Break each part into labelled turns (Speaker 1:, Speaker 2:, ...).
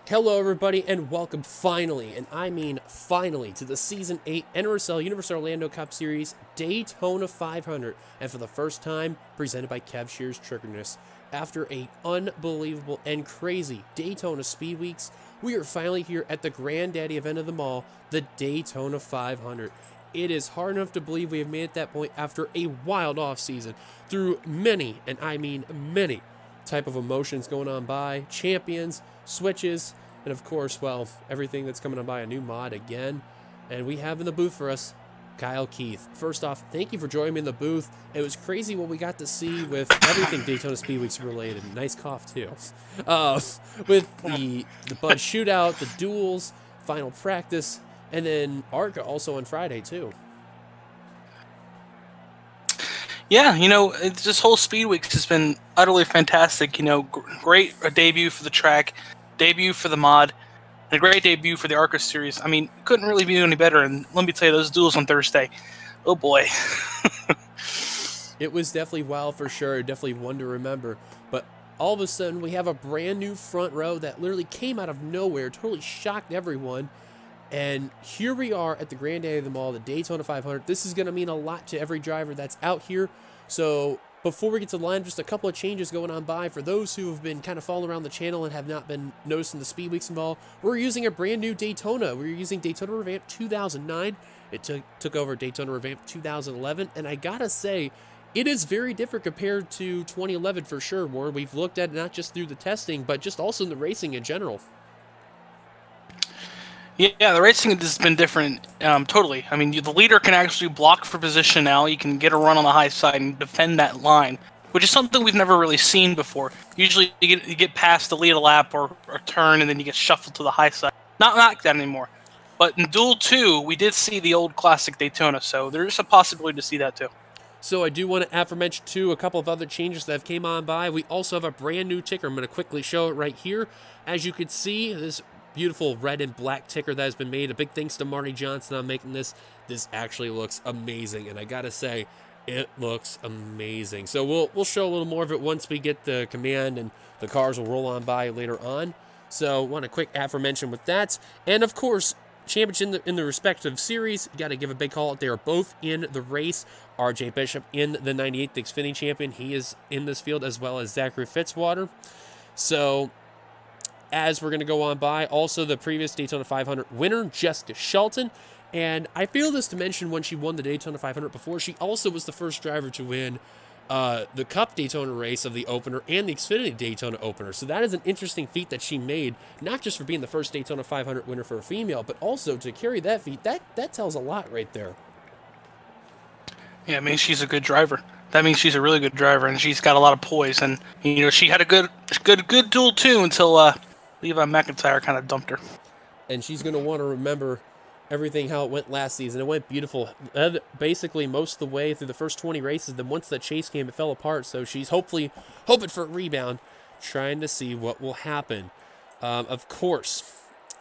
Speaker 1: Hello, everybody, and welcome finally, and I mean finally, to the Season 8 NRSL Universal Orlando Cup Series Daytona 500, and for the first time, presented by Kev Shear's Triggerness. After a unbelievable and crazy Daytona Speed Weeks, we are finally here at the granddaddy event of them all, the Daytona 500. It is hard enough to believe we have made it that point after a wild offseason, through many, and I mean many, type of emotions going on by, champions, switches, and of course, well, everything that's coming on by, a new mod again. And we have in the booth for us, Kyle Keith. First off, thank you for joining me in the booth. It was crazy what we got to see with everything Daytona Speedweeks related. Nice cough, too. With the Bud Shootout, the duels, final practice, and then ARCA also on Friday, too.
Speaker 2: Yeah, this whole Speed Weeks has been utterly fantastic. Great debut for the track, debut for the mod, and a great debut for the ARCA series. I mean, couldn't really be any better. And let me tell you, those duels on Thursday, oh boy.
Speaker 1: It was definitely wild for sure, definitely one to remember. But all of a sudden, we have a brand new front row that literally came out of nowhere, totally shocked everyone. And here we are at the granddaddy of them all, the Daytona 500. This is going to mean a lot to every driver that's out here. So before we get to the line, just a couple of changes going on by. For those who have been kind of following around the channel and have not been noticing the Speed Weeks involved, we're using a brand new Daytona. We're using Daytona Revamped 2009. It took over Daytona Revamped 2011. And I got to say, it is very different compared to 2011 for sure, Warren. We've looked at it not just through the testing, but just also in the racing in general.
Speaker 2: Yeah, the racing has been different, totally. I mean, the leader can actually block for position now. You can get a run on the high side and defend that line, which is something we've never really seen before. Usually, you get past the lead a lap or turn, and then you get shuffled to the high side. Not like that anymore. But in Duel 2, we did see the old classic Daytona, so there's a possibility to see that too.
Speaker 1: So I do want to aforemention too a couple of other changes that have came on by. We also have a brand new ticker. I'm going to quickly show it right here. As you can see, this beautiful red and black ticker that has been made. A big thanks to Marty Johnson on making this. This actually looks amazing, and I gotta say, it looks amazing. So we'll show a little more of it once we get the command, and the cars will roll on by later on. So want a quick aforemention with that, and of course, champions in the respective series, you got to give a big call out. They are both in the race. RJ Bishop in the 98th Xfinity champion. He is in this field, as well as Zachary Fitzwater. So as we're going to go on by, also the previous Daytona 500 winner, Jessica Shelton. And I feel this to mention when she won the Daytona 500 before, she also was the first driver to win the Cup Daytona race of the opener and the Xfinity Daytona opener. So that is an interesting feat that she made, not just for being the first Daytona 500 winner for a female, but also to carry that feat. That tells a lot right there.
Speaker 2: Yeah, it means she's a good driver. That means she's a really good driver, and she's got a lot of poise. And she had a good Duel too until Levi McIntyre kind of dumped her.
Speaker 1: And she's going to want to remember everything how it went last season. It went beautiful, basically most of the way through the first 20 races. Then once the chase came, it fell apart. So she's hoping for a rebound, trying to see what will happen. Of course,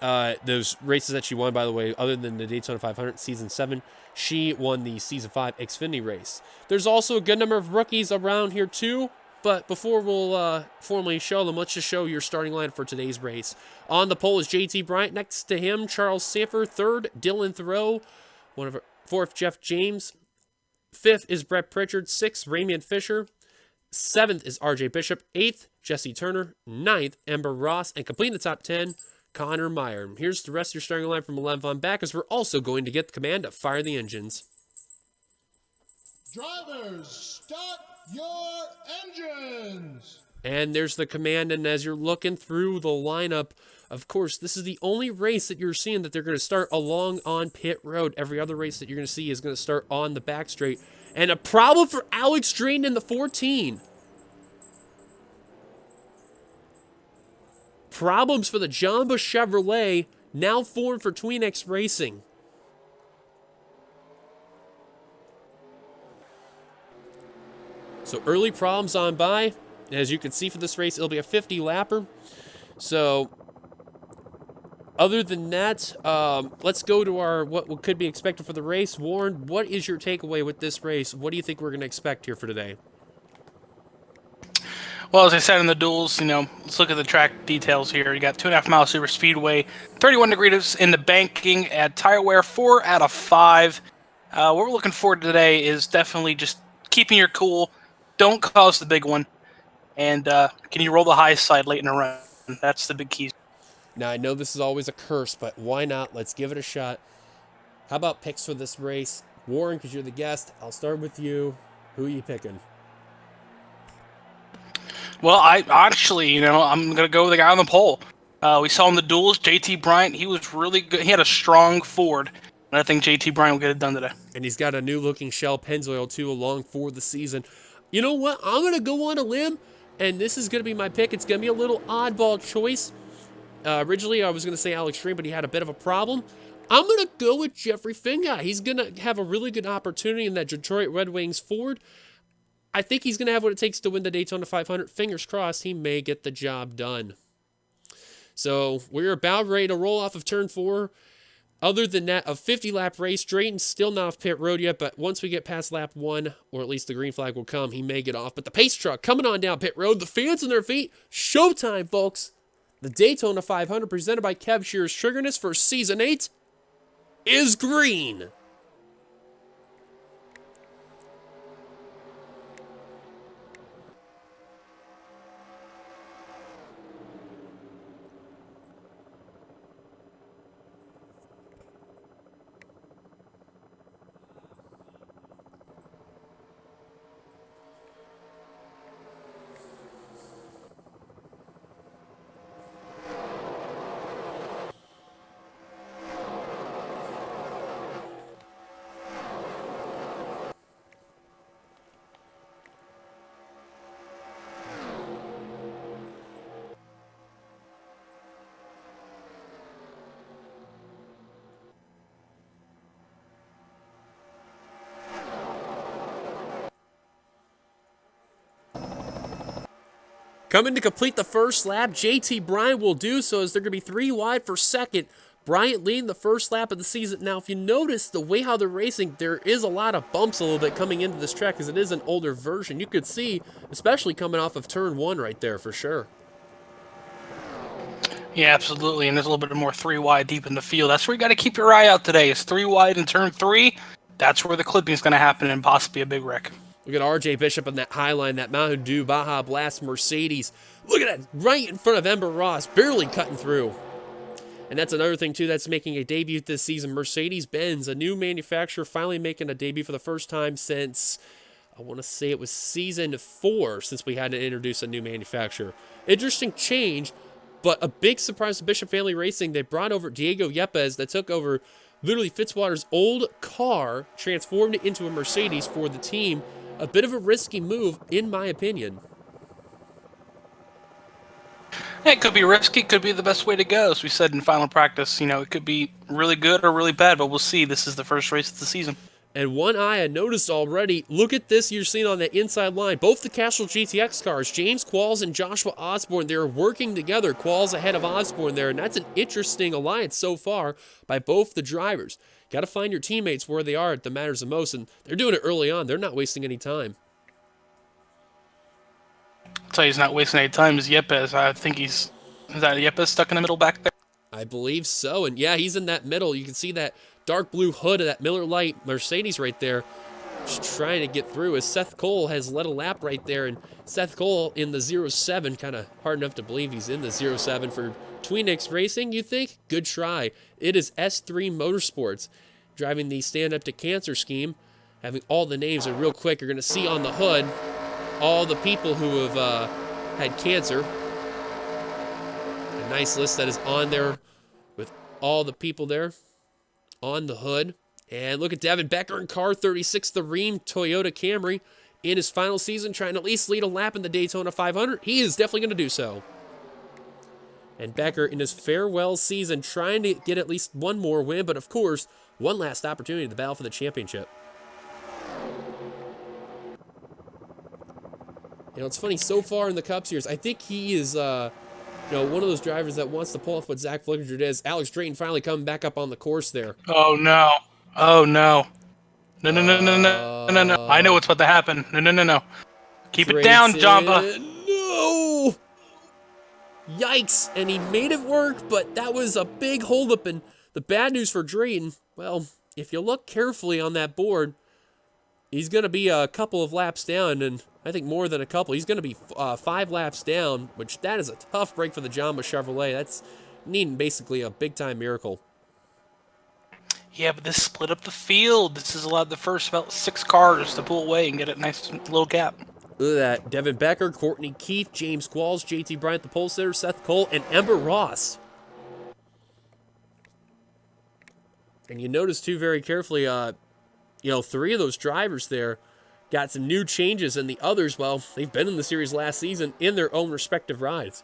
Speaker 1: those races that she won, by the way, other than the Daytona 500 Season 7, she won the Season 5 Xfinity race. There's also a good number of rookies around here too, but before we'll formally show them, let's just show your starting line for today's race. On the pole is JT Bryant. Next to him, Charles Sanford. Third, Dylan Thoreau. Fourth, Jeff James. Fifth is Brett Pritchard. Sixth, Ramian Fisher. Seventh is RJ Bishop. Eighth, Jesse Turner. Ninth, Ember Ross. And completing the top 10, Connor Meyer. Here's the rest of your starting line from 11 on back, as we're also going to get the command to fire the engines.
Speaker 3: Drivers, start your engines!
Speaker 1: And there's the command, and as you're looking through the lineup, of course, this is the only race that you're seeing that they're going to start along on pit road. Every other race that you're going to see is going to start on the back straight. And a problem for Alex Drayton in the 14. Problems for the Jamba Chevrolet, now formed for Tweenex Racing. So early problems on by. As you can see for this race, it'll be a 50-lapper. So other than that, let's go to our what could be expected for the race. Warren, what is your takeaway with this race? What do you think we're going to expect here for today?
Speaker 2: Well, as I said in the duels, let's look at the track details here. You got 2.5 mile super speedway, 31 degrees in the banking at tire wear, 4 out of 5. What we're looking for today is definitely just keeping your cool. Don't cause the big one. And can you roll the high side late in a run? That's the big key.
Speaker 1: Now, I know this is always a curse, but why not? Let's give it a shot. How about picks for this race? Warren, because you're the guest, I'll start with you. Who are you picking?
Speaker 2: Well, I actually, I'm going to go with the guy on the pole. We saw in the duels, JT Bryant. He was really good. He had a strong Ford. And I think JT Bryant will get it done today.
Speaker 1: And he's got a new-looking Shell Pennzoil, too, along for the season. You know what? I'm going to go on a limb, and this is going to be my pick. It's going to be a little oddball choice. Originally, I was going to say Alex Stream, but he had a bit of a problem. I'm going to go with Jeffrey Finga. He's going to have a really good opportunity in that Detroit Red Wings Ford. I think he's going to have what it takes to win the Daytona 500. Fingers crossed, he may get the job done. So we're about ready to roll off of turn 4. Other than that, a 50-lap race. Drayton's still not off pit road yet, but once we get past lap 1, or at least the green flag will come, he may get off. But the pace truck coming on down pit road. The fans on their feet. Showtime, folks. The Daytona 500, presented by Kev Shear's Triggerness for Season 8, is green. Coming to complete the first lap, JT Bryant will do so as they're going to be 3 wide for second. Bryant leading the first lap of the season. Now, if you notice the way how they're racing, there is a lot of bumps a little bit coming into this track because it is an older version. You could see, especially coming off of turn 1 right there for sure.
Speaker 2: Yeah, absolutely. And there's a little bit more 3 wide deep in the field. That's where you got to keep your eye out today. It's 3 wide in turn 3. That's where the clipping is going to happen and possibly a big wreck.
Speaker 1: Look at RJ Bishop on that high line, that Mountain Dew Baja Blast Mercedes. Look at that, right in front of Ember Ross, barely cutting through. And that's another thing, too, that's making a debut this season. Mercedes-Benz, a new manufacturer, finally making a debut for the first time since, I want to say it was season 4, since we had to introduce a new manufacturer. Interesting change, but a big surprise to Bishop Family Racing. They brought over Diego Yepes that took over literally Fitzwater's old car, transformed it into a Mercedes for the team. A bit of a risky move, in my opinion.
Speaker 2: It could be risky, it could be the best way to go. As we said in final practice, it could be really good or really bad, but we'll see. This is the first race of the season.
Speaker 1: And one eye I noticed already, look at this you're seeing on the inside line. Both the Castrol GTX cars, James Qualls and Joshua Osborne, they're working together. Qualls ahead of Osborne there, and that's an interesting alliance so far by both the drivers. Got to find your teammates where they are. That matters the most, and they're doing it early on. They're not wasting any time.
Speaker 2: I'll tell you, he's not wasting any time. Is Yepes? I think is that Yepes stuck in the middle back there?
Speaker 1: I believe so, and yeah, he's in that middle. You can see that dark blue hood of that Miller Lite Mercedes right there, just trying to get through as Seth Cole has led a lap right there, and Seth Cole in the 07, kind of hard enough to believe he's in the 07 for Tweenix Racing, you think? Good try. It is S3 Motorsports, driving the Stand Up to Cancer scheme, having all the names, and real quick, you're going to see on the hood all the people who have had cancer. A nice list that is on there with all the people there on the hood. And look at Devin Becker in car 36, the Rheem Toyota Camry, in his final season, trying to at least lead a lap in the Daytona 500. He is definitely going to do so. And Becker in his farewell season, trying to get at least one more win, but of course, one last opportunity to battle for the championship. It's funny, so far in the Cup Series, I think he is one of those drivers that wants to pull off what Zach Flickinger did. Alex Drayton finally coming back up on the course there.
Speaker 2: Oh, no. Oh, no. No, no, no, no, no, no, no. I know what's about to happen. No, no, no, no. Keep it down, Jamba.
Speaker 1: No, Yikes! And he made it work, but that was a big holdup. And the bad news for Drayton, well, if you look carefully on that board, he's going to be a couple of laps down, and I think more than a couple. He's going to be 5 laps down, which that is a tough break for the Jamba Chevrolet. That's needing basically a big-time miracle.
Speaker 2: Yeah, but this split up the field. This has allowed the first about 6 cars to pull away and get a nice little gap.
Speaker 1: Look at that. Devin Becker, Courtney Keith, James Qualls, JT Bryant, the pole sitter, Seth Cole, and Ember Ross. And you notice, too, very carefully, 3 of those drivers there got some new changes, and the others, well, they've been in the series last season in their own respective rides.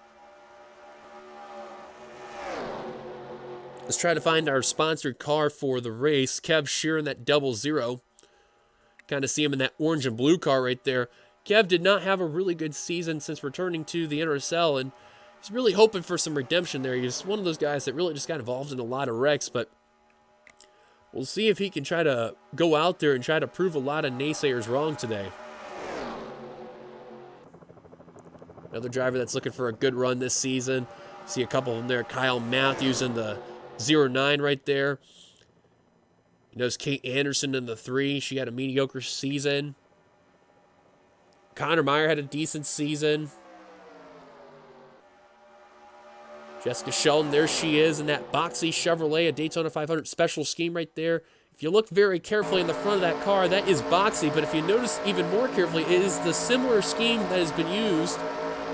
Speaker 1: Let's try to find our sponsored car for the race. Kev Sheeran, that 00. Kind of see him in that orange and blue car right there. Kev did not have a really good season since returning to the NRSL, and he's really hoping for some redemption there. He's one of those guys that really just got involved in a lot of wrecks, but we'll see if he can try to go out there and try to prove a lot of naysayers wrong today. Another driver that's looking for a good run this season. See a couple of them there. Kyle Matthews in the 09 right there. You notice Kate Anderson in the 3. She had a mediocre season. Connor Meyer had a decent season. Jessica Sheldon, there she is in that boxy Chevrolet, a Daytona 500 special scheme right there. If you look very carefully in the front of that car, that is boxy, but if you notice even more carefully, it is the similar scheme that has been used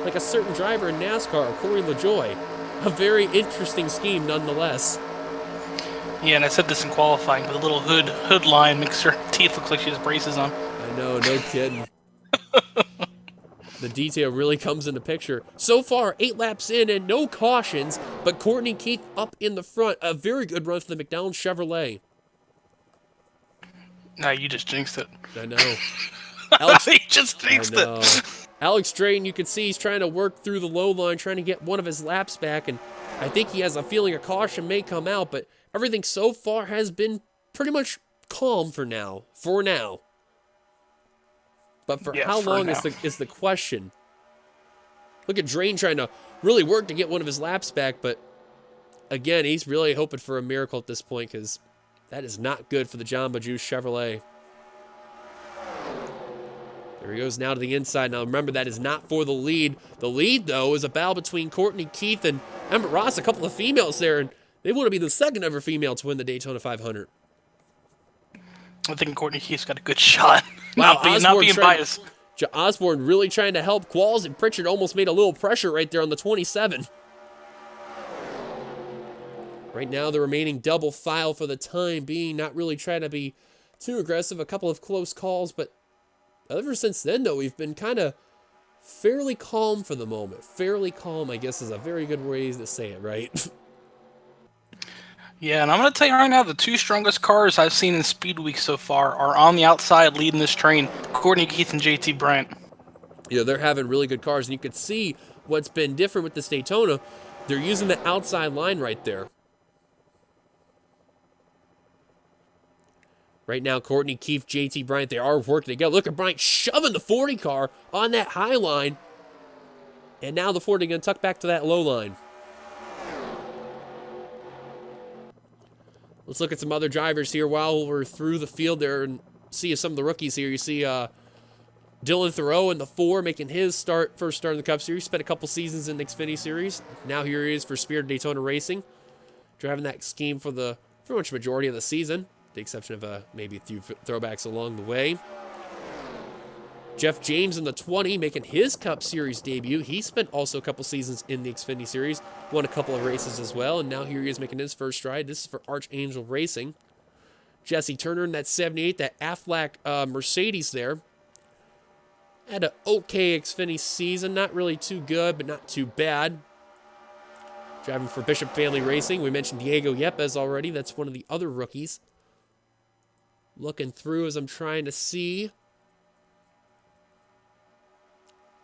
Speaker 1: like a certain driver in NASCAR, Corey LaJoy. A very interesting scheme nonetheless.
Speaker 2: Yeah, and I said this in qualifying, but the little hood line makes her teeth look like she has braces on.
Speaker 1: I know, no kidding. The detail really comes into picture. So far, 8 laps in and no cautions, but Courtney Keith up in the front. A very good run for the McDonald Chevrolet.
Speaker 2: Nah, you just jinxed it.
Speaker 1: I know. Alex,
Speaker 2: he just jinxed it.
Speaker 1: Alex Drayton, you can see he's trying to work through the low line, trying to get one of his laps back, and I think he has a feeling a caution may come out, but everything so far has been pretty much calm for now. But for how long is the question. Look at Drain trying to really work to get one of his laps back, but again, he's really hoping for a miracle at this point because that is not good for the Jamba Juice Chevrolet. There he goes now to the inside. Now remember, that is not for the lead. The lead, though, is a battle between Courtney Keith and Emma Ross, a couple of females there, and they want to be the second ever female to win the Daytona 500.
Speaker 2: I think Courtney Keith's got a good shot.
Speaker 1: Wow,
Speaker 2: not being biased.
Speaker 1: Osborne really trying to help Qualls, and Pritchard almost made a little pressure right there on the 27. Right now, the remaining double file for the time being, not really trying to be too aggressive. A couple of close calls, but ever since then, though, we've been kind of fairly calm for the moment. Fairly calm, I guess, is a very good way to say it, right?
Speaker 2: Yeah, and I'm going to tell you right now, the 2 strongest cars I've seen in Speed Week so far are on the outside leading this train, Courtney Keith and JT Bryant.
Speaker 1: You know, they're having really good cars, and you can see what's been different with this Daytona. They're using the outside line right there. Right now, Courtney Keith, JT Bryant, they are working together. Look at Bryant shoving the 40 car on that high line. And now the 40 going to tuck back to that low line. Let's look at some other drivers here while we're through the field there and see some of the rookies here. You see Dylan Thoreau in the 4 making his first start in the Cup Series. Spent a couple seasons in the Xfinity Series. Now here he is for Spirit Daytona Racing. Driving that scheme for the pretty much majority of the season. The exception of maybe a few throwbacks along the way. Jeff James in the 20 making his Cup Series debut. He spent also a couple seasons in the Xfinity Series. Won a couple of races as well. And now here he is making his first stride. This is for Archangel Racing. Jesse Turner in that 78, that Aflac Mercedes there. Had an okay Xfinity season. Not really too good, but not too bad. Driving for Bishop Family Racing. We mentioned Diego Yepes already. That's one of the other rookies. Looking through as I'm trying to see.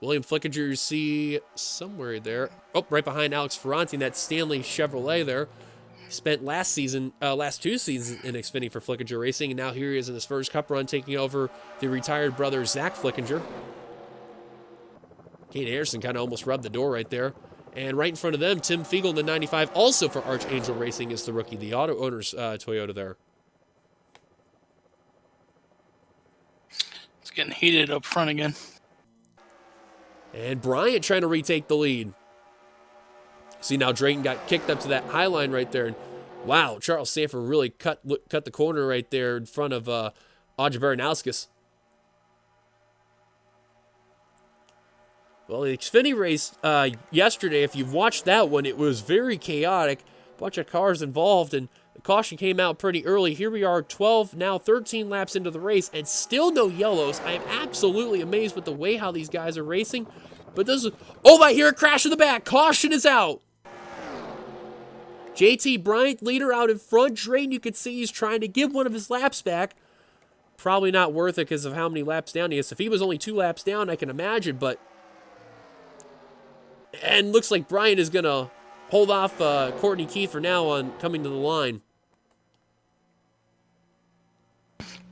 Speaker 1: William Flickinger, you see somewhere there. Oh, right behind Alex Ferranti in that Stanley Chevrolet there. He spent last 2 seasons in Xfinity for Flickinger Racing, and now here he is in his first Cup run, taking over the retired brother Zach Flickinger. Kate Anderson kind of almost rubbed the door right there. And right in front of them, Tim Fiegel in the 95, also for Archangel Racing, is the rookie, the auto owner's Toyota there.
Speaker 2: It's getting heated up front again.
Speaker 1: And Bryant trying to retake the lead. See, now Drayton got kicked up to that high line right there. And wow, Charles Sanford really cut the corner right there in front of Audrey Baranowskis. Well, the Xfinity race yesterday, if you've watched that one, it was very chaotic. A bunch of cars involved, and the caution came out pretty early. Here we are, 12, now 13 laps into the race, and still no yellows. I am absolutely amazed with the way how these guys are racing. But this is... Oh, I hear a crash in the back. Caution is out. JT Bryant, leader out in front. Drayton, you can see he's trying to give one of his laps back. Probably not worth it because of how many laps down he is. If he was only 2 laps down, I can imagine, but... And looks like Bryant is going to hold off Courtney Keith for now on coming to the line.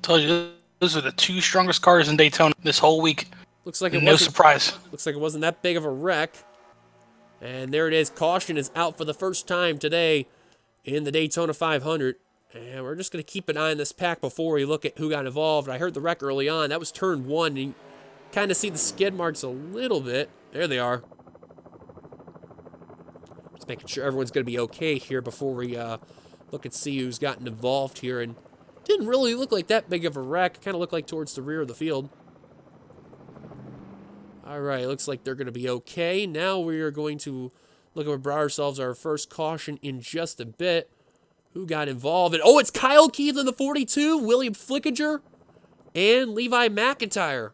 Speaker 2: Told you, those are the 2 strongest cars in Daytona this whole week.
Speaker 1: Looks like it
Speaker 2: no surprise.
Speaker 1: Looks like it wasn't that big of a wreck. And there it is. Caution is out for the first time today in the Daytona 500. And we're just going to keep an eye on this pack before we look at who got involved. I heard the wreck early on. That was turn 1. And you kind of see the skid marks a little bit. There they are. Just making sure everyone's going to be okay here before we look and see who's gotten involved here. And didn't really look like that big of a wreck. Kind of looked like towards the rear of the field. All right, looks like they're going to be okay. Now we are going to look at ourselves our first caution in just a bit. Who got involved? And, oh, it's Kyle Keith in the 42, William Flickinger, and Levi McIntyre.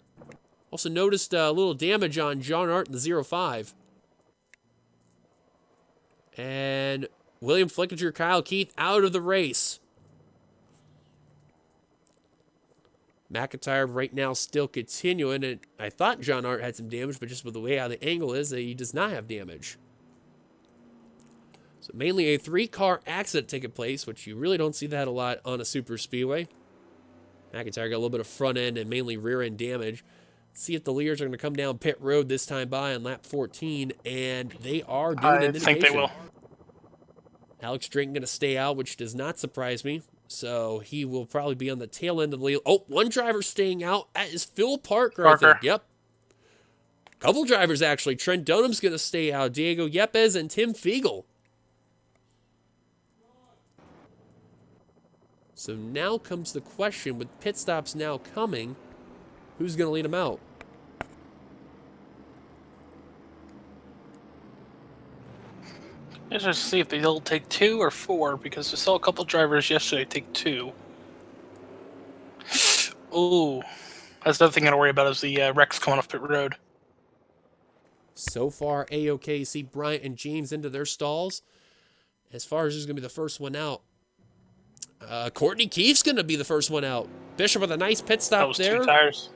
Speaker 1: Also noticed a little damage on John Art in the 05. And William Flickinger, Kyle Keith out of the race. McIntyre right now still continuing, and I thought John Art had some damage, but just with the way how the angle is, he does not have damage. So mainly a 3-car accident taking place, which you really don't see that a lot on a super speedway. McIntyre got a little bit of front end and mainly rear end damage. Let's see if the leaders are going to come down pit road this time by on lap 14, and they are doing it.
Speaker 2: I think they will.
Speaker 1: Alex Drayton going to stay out, which does not surprise me. So he will probably be on the tail end of the lead. Oh, one driver staying out. That is Phil Parker. I think. Yep. Couple drivers, actually. Trent Dunham's going to stay out. Diego Yepes and Tim Fiegel. So now comes the question, with pit stops now coming, who's going to lead them out?
Speaker 2: Let's just see if they'll take 2 or 4, because we saw a couple drivers yesterday take 2. Ooh, that's the other thing I gotta worry about is the wrecks coming off pit road.
Speaker 1: So far, A-OK. See Bryant and James into their stalls. As far as who's going to be the first one out, Courtney Keith's going to be the first one out. Bishop with a nice pit stop
Speaker 2: that was
Speaker 1: there.
Speaker 2: 2 tires.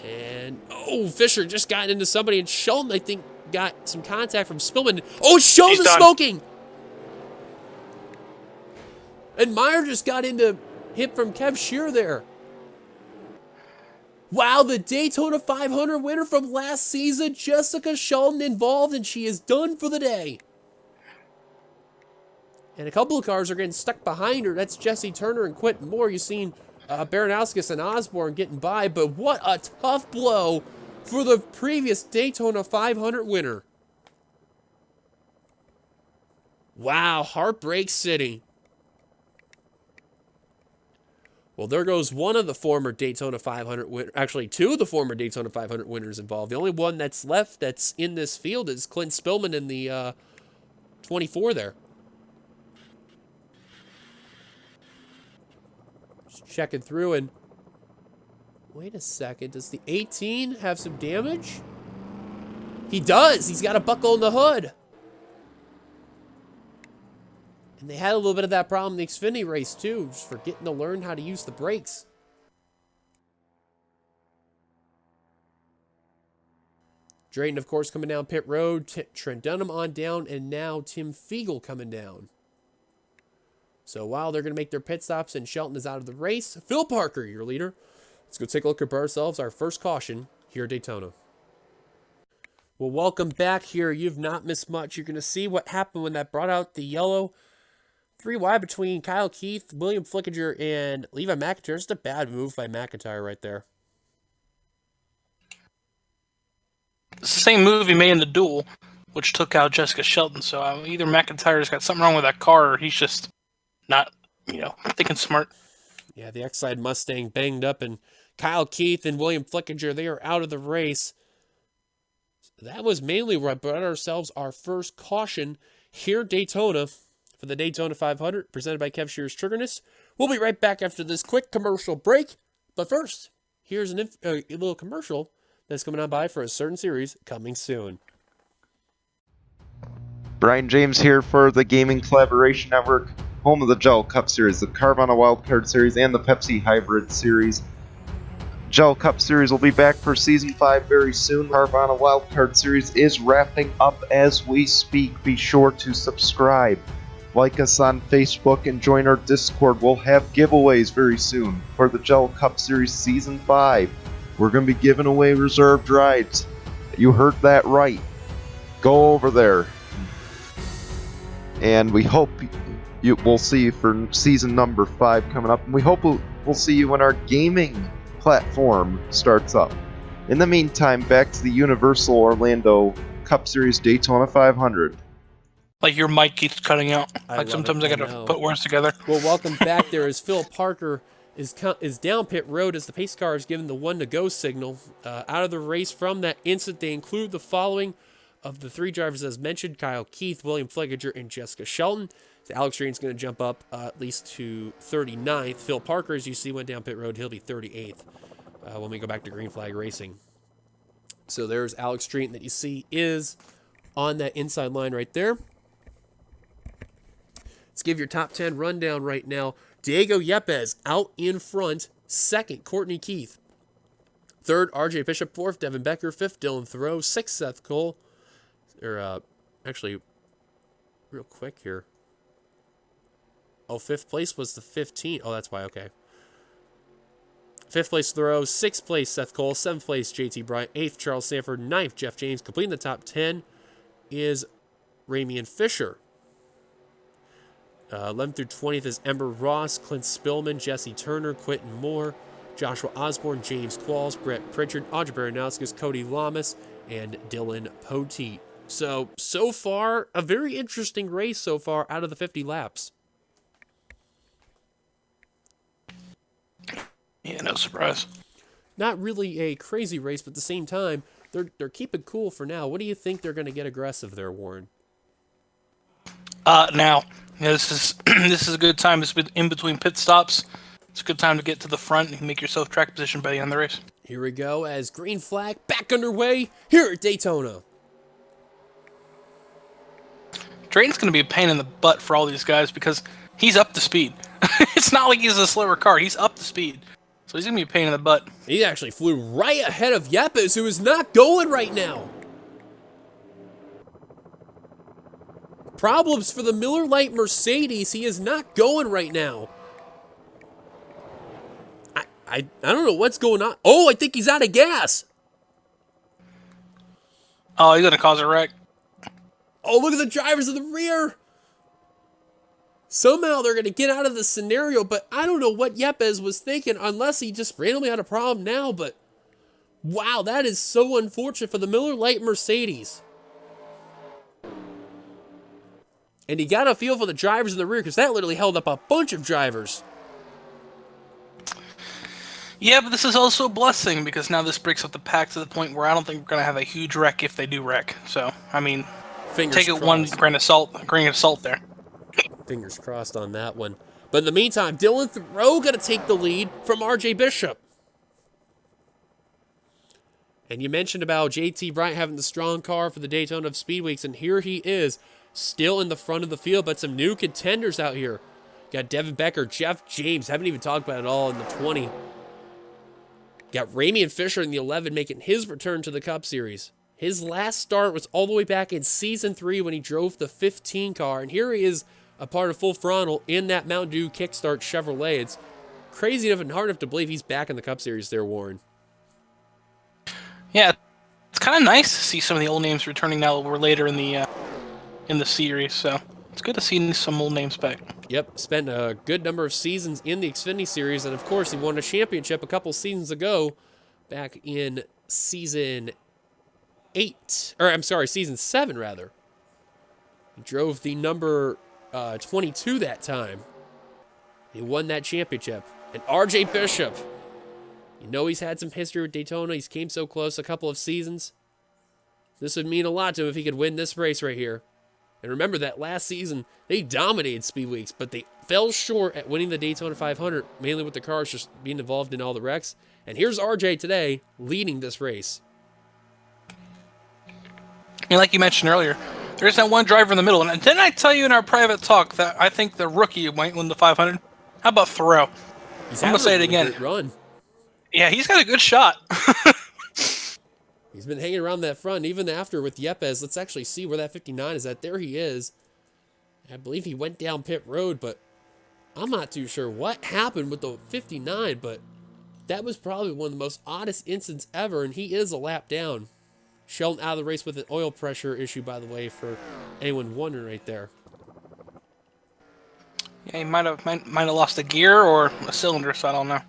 Speaker 1: And, oh, Fisher just got into somebody, and Shelton, I think, got some contact from Spillman. Oh, Schultz is smoking! And Meyer just got into hit from Kev Shear there. Wow, the Daytona 500 winner from last season, Jessica Shelton, involved, and she is done for the day. And a couple of cars are getting stuck behind her. That's Jesse Turner and Quentin Moore. You've seen Baranowskis and Osborne getting by, but what a tough blow for the previous Daytona 500 winner. Wow, Heartbreak City. Well, there goes one of the former Daytona 500 winners. Actually, 2 of the former Daytona 500 winners involved. The only one that's left that's in this field is Clint Spillman in the 24 there. Just checking through, and wait a second. Does the 18 have some damage? He does. He's got a buckle in the hood. And they had a little bit of that problem in the Xfinity race, too, just forgetting to learn how to use the brakes. Drayton, of course, coming down pit road. Trent Dunham on down, and now Tim Fiegel coming down. So while they're going to make their pit stops and Shelton is out of the race, Phil Parker, your leader. Let's go take a look at ourselves, our first caution here at Daytona. Well, welcome back here. You've not missed much. You're going to see what happened when that brought out the yellow. 3 wide between Kyle Keith, William Flickinger, and Levi McIntyre. Just a bad move by McIntyre right there.
Speaker 2: It's the same move he made in the duel, which took out Jessica Shelton. So either McIntyre's got something wrong with that car, or he's just not, thinking smart.
Speaker 1: Yeah, the X-Side Mustang banged up, and Kyle Keith and William Flickinger, they are out of the race. That was mainly where I brought ourselves our first caution here at Daytona for the Daytona 500, presented by Kev Shear's Triggerness. We'll be right back after this quick commercial break. But first, here's a little commercial that's coming on by for a certain series coming soon.
Speaker 4: Brian James here for the Gaming Collaboration Network, home of the Gel Cup Series, the Carvana Wildcard Series, and the Pepsi Hybrid Series. Gel Cup Series will be back for Season 5 very soon. Carvana Wildcard Series is wrapping up as we speak. Be sure to subscribe, like us on Facebook, and join our Discord. We'll have giveaways very soon for the Gel Cup Series Season 5. We're going to be giving away reserved rides. You heard that right. Go over there. And we hope we'll see you for season number 5 coming up. And we hope we'll see you when our gaming platform starts up. In the meantime, back to the Universal Orlando Cup Series Daytona 500.
Speaker 2: Like your mic keeps cutting out. Sometimes I gotta
Speaker 1: know.
Speaker 2: put words together.
Speaker 1: Well, welcome back. There is Phil Parker is down pit road as the pace car is given the 1-to-go signal. Out of the race from that instant, they include the following of the 3 drivers as mentioned: Kyle Keith, William Flickinger, and Jessica Shelton. So Alex Green's going to jump up at least to 39th. Phil Parker, as you see, went down pit road. He'll be 38th when we go back to green flag racing. So there's Alex Street that you see is on that inside line right there. Let's give your top 10 rundown right now. Diego Yepes out in front. 2nd, Courtney Keith. 3rd, RJ Bishop. 4th, Devin Becker. 5th, Dylan Thoreau. 6th, Seth Cole. Actually, real quick here. Oh, 5th place was the 15. Oh, that's why. Okay. 5th place, Thoreau. 6th place, Seth Cole. 7th place, JT Bryant. 8th, Charles Sanford. 9th, Jeff James. Completing the top 10 is Ramian Fisher. 11th through 20th is Ember Ross, Clint Spillman, Jesse Turner, Quentin Moore, Joshua Osborne, James Qualls, Brett Pritchard, Audrey Baranowskis, Cody Lamas, and Dylan Poteet. So far, a very interesting race so far out of the 50 laps.
Speaker 2: Yeah, no surprise.
Speaker 1: Not really a crazy race, but at the same time, they're keeping cool for now. What do you think they're going to get aggressive there, Warren?
Speaker 2: Now, this is a good time. It's in between pit stops. It's a good time to get to the front and make yourself track position by the end of the race.
Speaker 1: Here we go as green flag back underway here at Daytona.
Speaker 2: Drayton's going to be a pain in the butt for all these guys because he's up to speed. It's not like he's a slower car. He's up to speed. So he's going to be a pain in the butt.
Speaker 1: He actually flew right ahead of Yepes, who is not going right now. Problems for the Miller Lite Mercedes. He is not going right now. I don't know what's going on. Oh, I think he's out of gas.
Speaker 2: Oh, he's going to cause a wreck.
Speaker 1: Oh, look at the drivers in the rear. Somehow they're going to get out of this scenario, but I don't know what Yepes was thinking, unless he just randomly had a problem now. But wow, that is so unfortunate for the Miller Lite Mercedes. And you got to feel for the drivers in the rear, because that literally held up a bunch of drivers.
Speaker 2: Yeah, but this is also a blessing, because now this breaks up the pack to the point where I don't think we're going to have a huge wreck if they do wreck. So, I mean,
Speaker 1: Fingers
Speaker 2: take it
Speaker 1: crossed.
Speaker 2: one grain of salt there.
Speaker 1: Fingers crossed on that one. But in the meantime, Dylan Thoreau going to take the lead from RJ Bishop. And you mentioned about JT Bryant having the strong car for the Daytona of Speed Weeks, and here he is, still in the front of the field, but some new contenders out here. Got Devin Becker, Jeff James, haven't even talked about it all in the 20. Got Ramian Fisher in the 11 making his return to the Cup Series. His last start was all the way back in Season 3 when he drove the 15 car, and here he is a part of Full Frontal in that Mountain Dew Kickstart Chevrolet. It's crazy enough and hard enough to believe he's back in the Cup Series there, Warren.
Speaker 2: Yeah, it's kind of nice to see some of the old names returning now that we're later in the series. So it's good to see some old names back.
Speaker 1: Yep, spent a good number of seasons in the Xfinity Series, and of course, he won a championship a couple seasons ago, back in season 7 rather. He drove the number 22 that time. He won that championship. And RJ Bishop, you know he's had some history with Daytona. He's came so close a couple of seasons. This would mean a lot to him if he could win this race right here. And remember that last season, they dominated Speed Weeks, but they fell short at winning the Daytona 500, mainly with the cars just being involved in all the wrecks. And here's RJ today, leading this race.
Speaker 2: And like you mentioned earlier, there's that one driver in the middle. And didn't I tell you in our private talk that I think the rookie might win the 500? How about Thoreau? I'm going to say it again.
Speaker 1: Run.
Speaker 2: Yeah, he's got a good shot.
Speaker 1: He's been hanging around that front even after with Yepes. Let's actually see where that 59 is at. There he is. I believe he went down pit road, but I'm not too sure what happened with the 59, but that was probably one of the most oddest incidents ever, and he is a lap down. Sheldon out of the race with an oil pressure issue, by the way, for anyone wondering right there.
Speaker 2: Yeah, he might have lost a gear or a cylinder, so I don't know.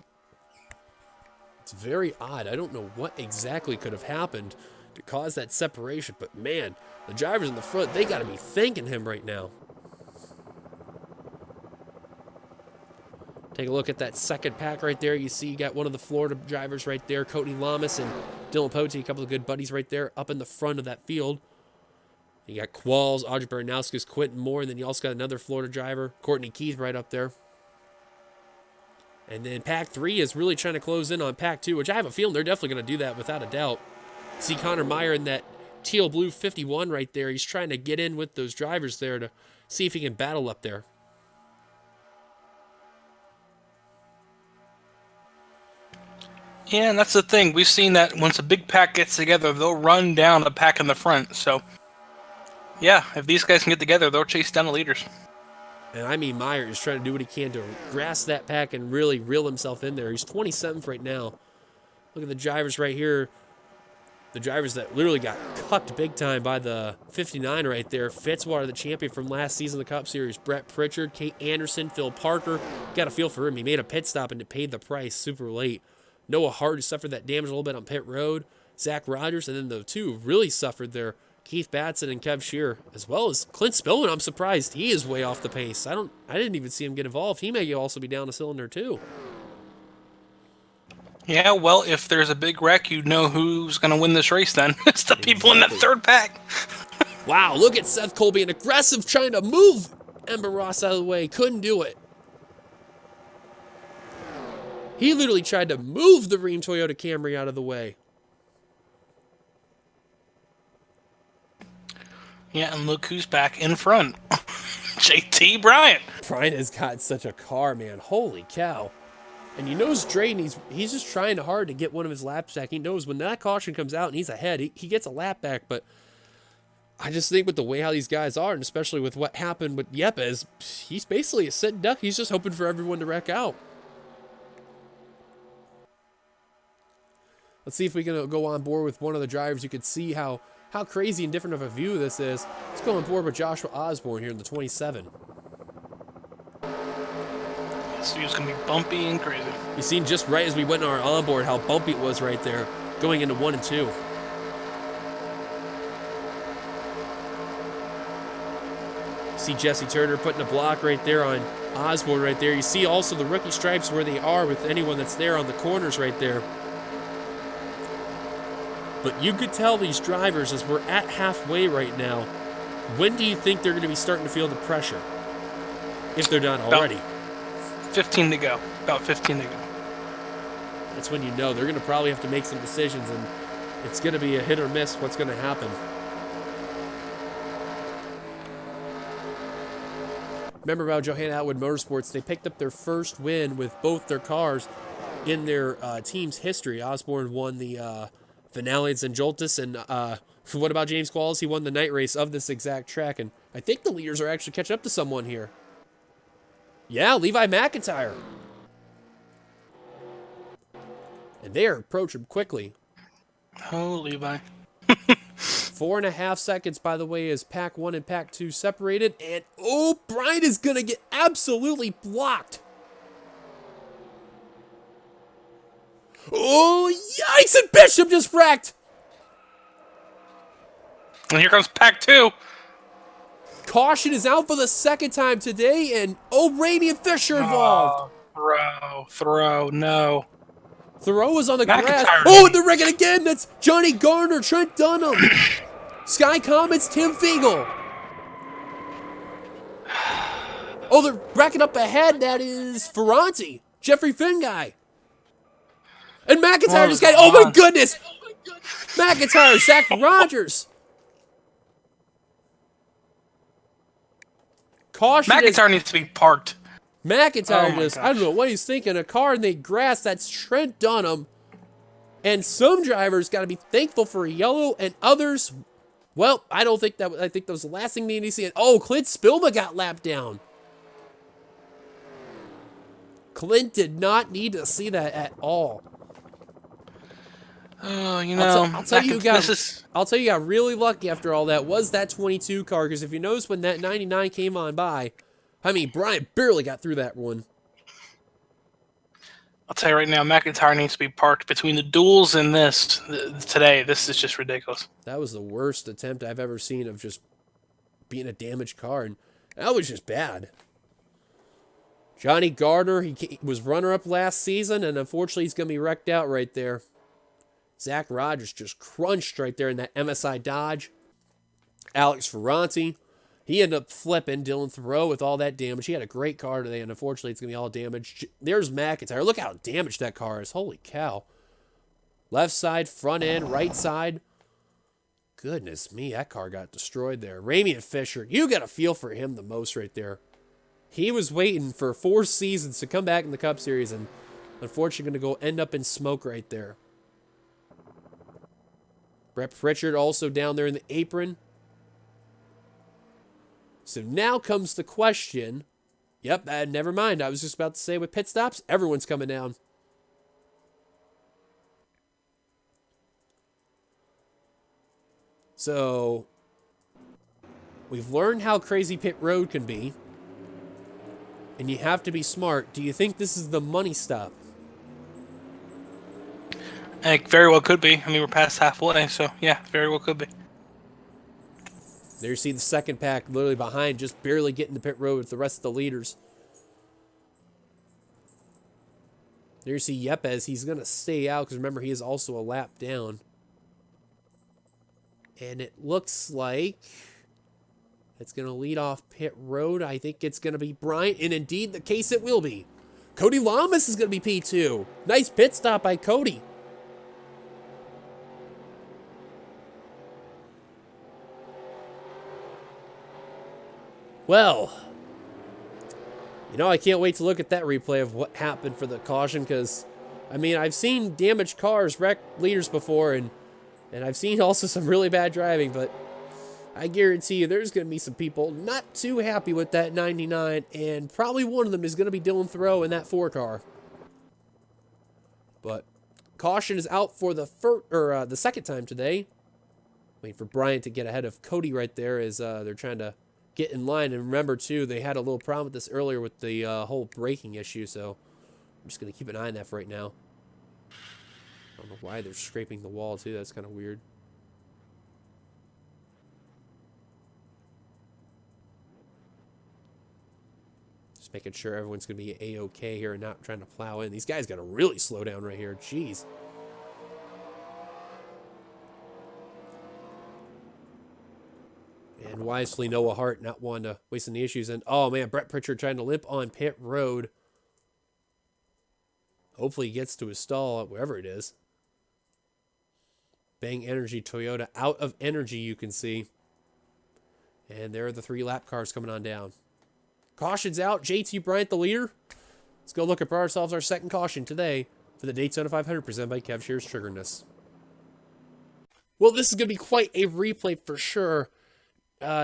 Speaker 1: It's very odd. I don't know what exactly could have happened to cause that separation, but man, the drivers in the front, they got to be thanking him right now. Take a look at that second pack right there. You see you got one of the Florida drivers right there, Courtney Lamas and Dylan Pote, a couple of good buddies right there up in the front of that field. You got Qualls, Audrey Baranowskis, Quentin Moore, and then you also got another Florida driver, Courtney Keith, right up there. And then Pack 3 is really trying to close in on Pack 2, which I have a feeling they're definitely going to do that without a doubt. See Connor Meyer in that teal blue 51 right there. He's trying to get in with those drivers there to see if he can battle up there.
Speaker 2: Yeah, and that's the thing. We've seen that once a big pack gets together, they'll run down a pack in the front. So, yeah, if these guys can get together, they'll chase down the leaders.
Speaker 1: And I mean, Meyer is trying to do what he can to grasp that pack and really reel himself in there. He's 27th right now. Look at the drivers right here. The drivers that literally got cucked big time by the 59 right there. Fitzwater, the champion from last season of the Cup Series. Brett Pritchard, Kate Anderson, Phil Parker. Got a feel for him. He made a pit stop and it paid the price super late. Noah Hart, who suffered that damage a little bit on pit road. Zach Rogers, and then the two really suffered there. Keith Batson and Kev Shear, as well as Clint Spillman. I'm surprised he is way off the pace. I didn't even see him get involved. He may also be down a cylinder too.
Speaker 2: Yeah, well, if there's a big wreck, you know who's going to win this race then. It's the people in that third pack.
Speaker 1: Wow, look at Seth Cole being aggressive, trying to move Ember Ross out of the way. Couldn't do it. He literally tried to move the Rheem Toyota Camry out of the way.
Speaker 2: Yeah, and look who's back in front. JT Bryant.
Speaker 1: Bryant has got such a car, man. Holy cow. And you know he's Drayton, he's just trying hard to get one of his laps back. He knows when that caution comes out and he's ahead, he gets a lap back. But I just think with the way how these guys are, and especially with what happened with Yepes, he's basically a sitting duck. He's just hoping for everyone to wreck out. Let's see if we can go on board with one of the drivers. You can see how crazy and different of a view this is. Let's go on board with Joshua Osborne here in the 27.
Speaker 2: This view's going to be bumpy and crazy.
Speaker 1: You seen just right as we went on our onboard how bumpy it was right there going into 1 and 2. See Jesse Turner putting a block right there on Osborne right there. You see also the rookie stripes where they are with anyone that's there on the corners right there. But you could tell these drivers, as we're at halfway right now, when do you think they're going to be starting to feel the pressure? If they're not already.
Speaker 2: About 15 to go. About 15 to go.
Speaker 1: That's when you know they're going to probably have to make some decisions, and it's going to be a hit or miss what's going to happen. Remember about Johanna Atwood Motorsports, they picked up their first win with both their cars in their team's history. Osborne won the Vinales and Joltis, and what about James Qualls? He won the night race of this exact track, and I think the leaders are actually catching up to someone here. Yeah, Levi McIntyre. And they are approaching quickly.
Speaker 2: Oh, Levi.
Speaker 1: 4.5 seconds, by the way, as Pack 1 and Pack 2 separated. And, oh, Bryant is going to get absolutely blocked. Oh, yikes, and Bishop just wrecked.
Speaker 2: And here comes Pack 2.
Speaker 1: Caution is out for the second time today, and, oh, Rainey and Fisher involved.
Speaker 2: Throw, no.
Speaker 1: Thoreau was on the
Speaker 2: McIntyre.
Speaker 1: grass. Oh, they're wrecking again. That's Johnny Garner, Trent Dunham. Sky Comets, Tim Fiegel. Oh, they're wrecking up ahead. That is Ferranti, Jeffrey Finn guy. And McIntyre just got, oh my goodness. McIntyre, Zach Rogers. Caution.
Speaker 2: McIntyre needs to be parked.
Speaker 1: McIntyre
Speaker 2: Oh
Speaker 1: just, I don't know what he's thinking. A car in the grass, that's Trent Dunham. And some drivers got to be thankful for a yellow, and others, well, I think that was the last thing they need to see. And, oh, Clint Spilma got lapped down. Clint did not need to see that at all.
Speaker 2: Oh, you know,
Speaker 1: I'll tell you got really lucky after all that was that 22 car, because if you notice when that 99 came on by, I mean, Bryant barely got through that one.
Speaker 2: I'll tell you right now, McIntyre needs to be parked between the duels and this today. This is just ridiculous.
Speaker 1: That was the worst attempt I've ever seen of just being a damaged car, and that was just bad. Johnny Gardner, he was runner-up last season, and unfortunately he's going to be wrecked out right there. Zach Rogers just crunched right there in that MSI Dodge. Alex Ferranti, he ended up flipping Dylan Thoreau with all that damage. He had a great car today, and unfortunately it's going to be all damaged. There's McIntyre. Look how damaged that car is. Holy cow. Left side, front end, right side. Goodness me, that car got destroyed there. Ramian Fisher, you got to feel for him the most right there. He was waiting for 4 seasons to come back in the Cup Series, and unfortunately going to go end up in smoke right there. Brett Pritchard also down there in the apron. So now comes the question. Yep, never mind. I was just about to say with pit stops, everyone's coming down. So we've learned how crazy pit road can be. And you have to be smart. Do you think this is the money stop?
Speaker 2: It very well could be. I mean, we're past halfway, so yeah, very well could be.
Speaker 1: There you see the second pack literally behind, just barely getting to pit road with the rest of the leaders. There you see Yepes. He's going to stay out because remember, he is also a lap down. And it looks like it's going to lead off pit road. I think it's going to be Bryant, and indeed the case it will be. Cody Lamas is going to be P2. Nice pit stop by Cody. Well, you know, I can't wait to look at that replay of what happened for the caution because, I mean, I've seen damaged cars wreck leaders before, and I've seen also some really bad driving, but I guarantee you there's going to be some people not too happy with that 99, and probably one of them is going to be Dylan Thoreau in that 4 car. But caution is out for the second time today. Waiting for Bryant to get ahead of Cody right there as they're trying to get in line. And remember, too, they had a little problem with this earlier with the whole braking issue, so I'm just going to keep an eye on that for right now. I don't know why they're scraping the wall, too. That's kind of weird. Just making sure everyone's going to be A-okay here and not trying to plow in. These guys got to really slow down right here. Jeez. And wisely, Noah Hart not wanting to waste any issues. And, oh, man, Brett Pritchard trying to limp on pit road. Hopefully he gets to his stall, wherever it is. Bang Energy Toyota out of energy, you can see. And there are the 3 lap cars coming on down. Caution's out. JT Bryant, the leader. Let's go look at ourselves our second caution today for the Daytona 500 presented by Kevshare's Triggerness. Well, this is going to be quite a replay for sure.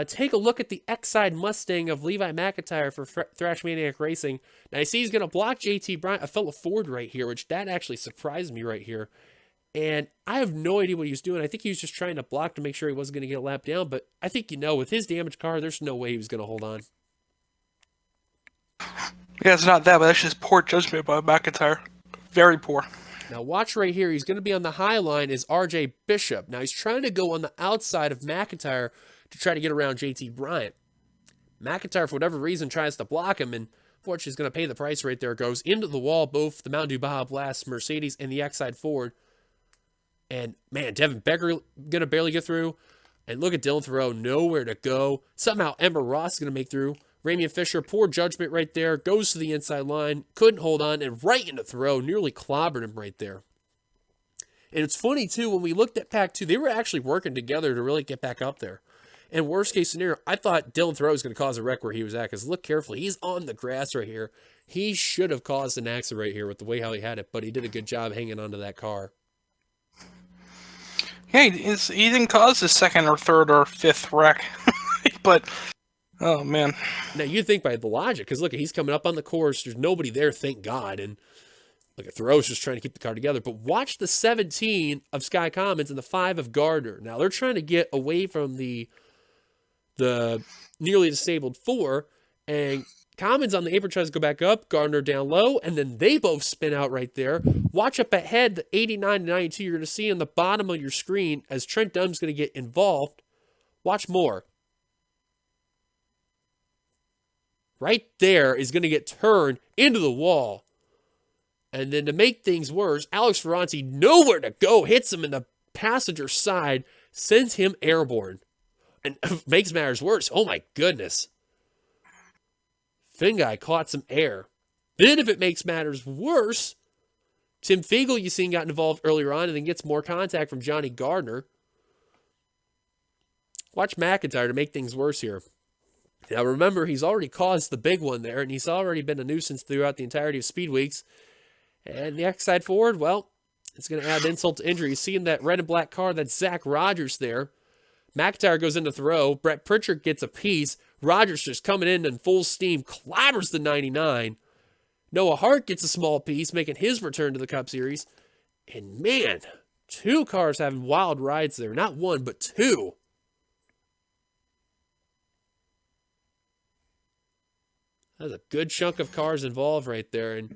Speaker 1: Take a look at the X-Side Mustang of Levi McIntyre for Thrash Maniac Racing. Now, I see he's going to block JT Bryant, a fellow Ford right here, which that actually surprised me right here. And I have no idea what he was doing. I think he was just trying to block to make sure he wasn't going to get lapped down. But I think, with his damaged car, there's no way he was going to hold on.
Speaker 2: Yeah, it's not that, but that's just poor judgment by McIntyre. Very poor.
Speaker 1: Now watch right here. He's going to be on the high line is RJ Bishop. Now he's trying to go on the outside of McIntyre to try to get around JT Bryant. McIntyre, for whatever reason, tries to block him, and fortunately he's going to pay the price right there. Goes into the wall, both the Mountain Dew Baja Blast Mercedes and the X-Side Ford. And, man, Devin Becker going to barely get through. And look at Dylan Thoreau, nowhere to go. Somehow Ember Ross is going to make through. Ramian Fisher, poor judgment right there. Goes to the inside line. Couldn't hold on. And right into Thoreau. Nearly clobbered him right there. And it's funny, too, when we looked at Pack 2, they were actually working together to really get back up there. And worst case scenario, I thought Dylan Thoreau was going to cause a wreck where he was at. Because look carefully. He's on the grass right here. He should have caused an accident right here with the way how he had it. But he did a good job hanging onto that car.
Speaker 2: Yeah, he didn't cause his second or third or fifth wreck. But, oh, man.
Speaker 1: Now, you think by the logic, because look, he's coming up on the course. There's nobody there, thank God. And look at Thoreau's just trying to keep the car together. But watch the 17 of Sky Commons and the 5 of Gardner. Now, they're trying to get away from the nearly disabled 4. And Commons on the apron tries to go back up. Gardner down low. And then they both spin out right there. Watch up ahead, the 89 to 92. You're going to see on the bottom of your screen as Trent Dunn's going to get involved. Watch more. Right there is going to get turned into the wall. And then to make things worse, Alex Ferranti, nowhere to go, hits him in the passenger side, sends him airborne. And makes matters worse. Oh my goodness. Finn guy caught some air. Then if it makes matters worse, Tim Fiegel, you seen, got involved earlier on and then gets more contact from Johnny Gardner. Watch McIntyre to make things worse here. Now remember, he's already caused the big one there, and he's already been a nuisance throughout the entirety of Speed Weeks. And the X-Side Ford, well, it's going to add insult to injury. Seeing that red and black car, that's Zach Rogers there. McIntyre goes into throw. Brett Pritchard gets a piece. Rogers just coming in full steam, clobbers the 99. Noah Hart gets a small piece, making his return to the Cup Series. And man, 2 cars having wild rides there. Not 1, but 2. That's a good chunk of cars involved right there. And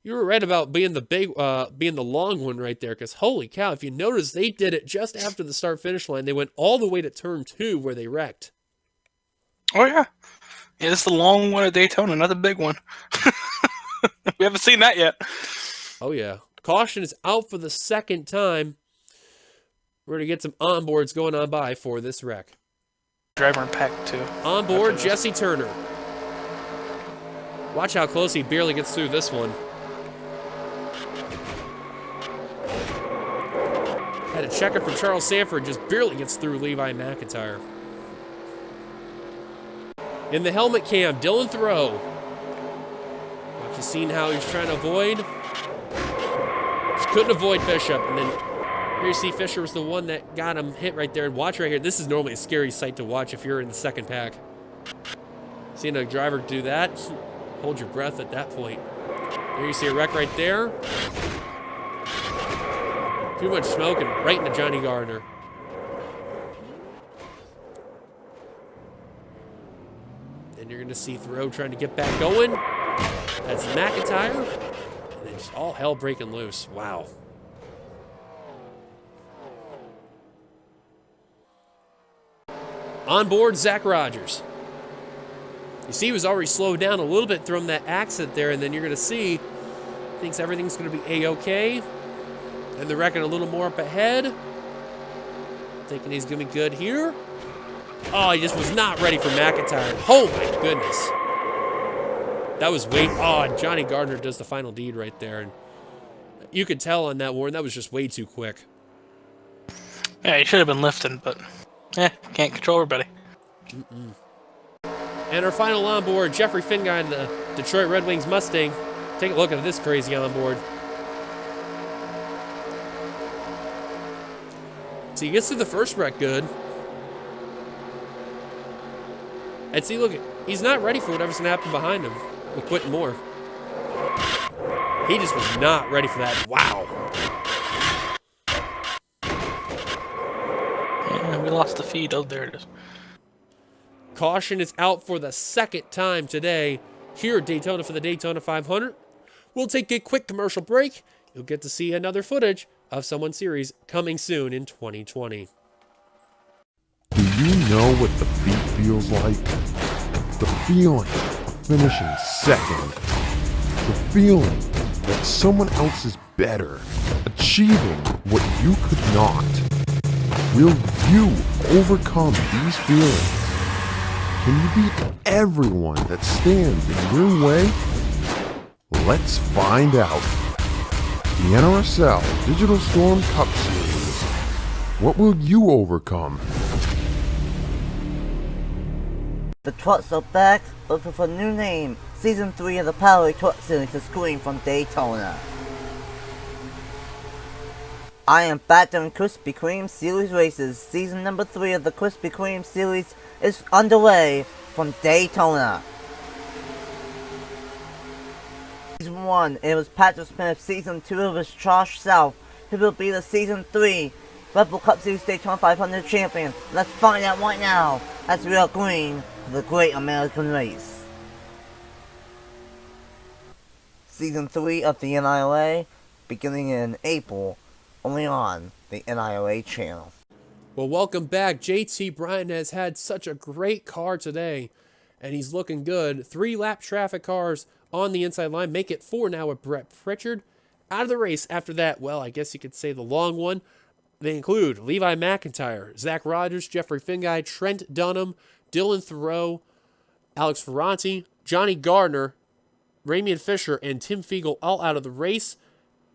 Speaker 1: you were right about being the long one right there. Because holy cow, if you notice, they did it just after the start-finish line. They went all the way to turn 2 where they wrecked.
Speaker 2: Oh, yeah. Yeah, it's the long one at Daytona, not the big one. We haven't seen that yet.
Speaker 1: Oh, yeah. Caution is out for the second time. We're going to get some onboards going on by for this wreck.
Speaker 2: Driver in Pack 2.
Speaker 1: Onboard, Jesse Turner. Watch how close he barely gets through this one. Had a checker from Charles Sanford, just barely gets through Levi McIntyre. In the helmet cam, Dylan Thoreau. Watch you seen how he's trying to avoid. Just couldn't avoid Bishop. And then here you see Fisher was the one that got him hit right there. And watch right here. This is normally a scary sight to watch if you're in the second pack. Seeing a driver do that, hold your breath at that point. There you see a wreck right there. Too much smoke and right into Johnny Gardner. And you're going to see Thoreau trying to get back going. That's McIntyre. And then just all hell breaking loose. Wow. On board, Zach Rogers. You see he was already slowed down a little bit from that accident there, and then you're going to see, thinks everything's going to be A-okay. And they're wrecking a little more up ahead. Thinking he's going to be good here. Oh, he just was not ready for McIntyre. Oh, my goodness. That was way... Oh, Johnny Gardner does the final deed right there. And you could tell on that, Warren, that was just way too quick.
Speaker 2: Yeah, he should have been lifting, but... can't control everybody.
Speaker 1: And our final onboard, Jeffrey Finguy in the Detroit Red Wings Mustang. Take a look at this crazy onboard. So he gets through the first wreck good. And see, look, he's not ready for whatever's going to happen behind him with Quentin Moore. He just was not ready for that. Wow.
Speaker 2: We lost the feed. Oh, there it is.
Speaker 1: Caution is out for the second time today here at Daytona for the Daytona 500. We'll take a quick commercial break. You'll get to see another footage of Someone Series coming soon in 2020.
Speaker 5: Do you know what defeat feels like? The feeling of finishing second. The feeling that someone else is better, achieving what you could not. Will you overcome these feelings? Can you beat everyone that stands in your way? Let's find out. The NRSL Digital Storm Cup Series. What will you overcome?
Speaker 6: The Twats are back, but with a new name. Season 3 of the Power Twat Series is screened from Daytona. I am back doing Krispy Kreme Series races. Season number 3 of the Krispy Kreme Series is underway from Daytona. Season 1, it was Patrick Smith. Season 2, it was Josh South, who will be the Season 3 Red Bull Cup Series Daytona 500 champion. Let's find out right now as we are green for the Great American Race. Season 3 of the NILA, beginning in April, only on the NILA channel.
Speaker 1: Well, welcome back. JT Bryan has had such a great car today, and he's looking good. 3 lap traffic cars on the inside line. Make it 4 now with Brett Pritchard. Out of the race after that, well, I guess you could say the long one. They include Levi McIntyre, Zach Rogers, Jeffrey Finguy, Trent Dunham, Dylan Thoreau, Alex Ferranti, Johnny Gardner, Ramian Fisher, and Tim Fiegel all out of the race.